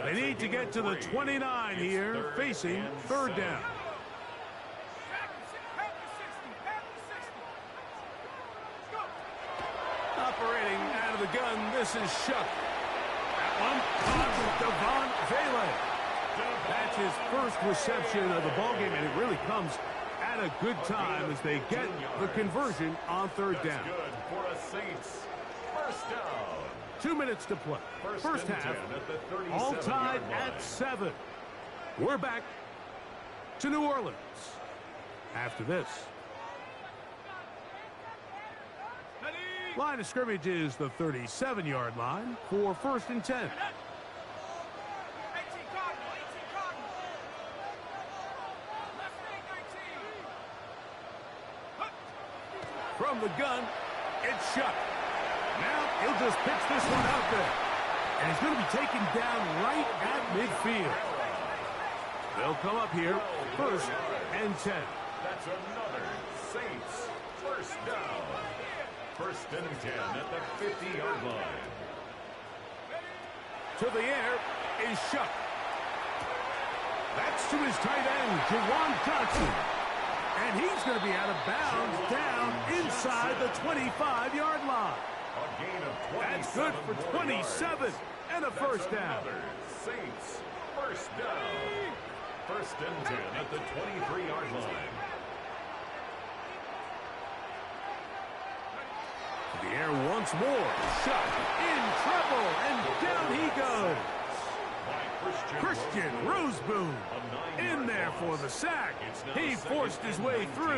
They need to get to the 29 here, facing third down. Operating out of the gun, this is Shuck. That one caught Devon Vele. That's his first reception of the ballgame, and it really comes at a good time as they get the conversion on third down. Good for a Saints. First down. 2 minutes to play. First half, all tied at 7. We're back to New Orleans after this. Line of scrimmage is the 37-yard line for 1st and 10. From the gun, it's Shuck. Now he'll just pitch this one out there. And he's going to be taken down right at midfield. They'll come up here, 1st and 10. That's another Saints first down. 1st and 10 at the 50-yard line. To the air is Shuck. That's to his tight end, Jawan Johnson. And he's going to be out of bounds down inside the 25-yard line. A gain of 27. That's good for 27 and a first down. Another Saints first down. 1st and 10 at the 23-yard line. To the air once more. Shuck in trouble, and down he goes. Christian Roseboom in there for the sack. He forced his way through.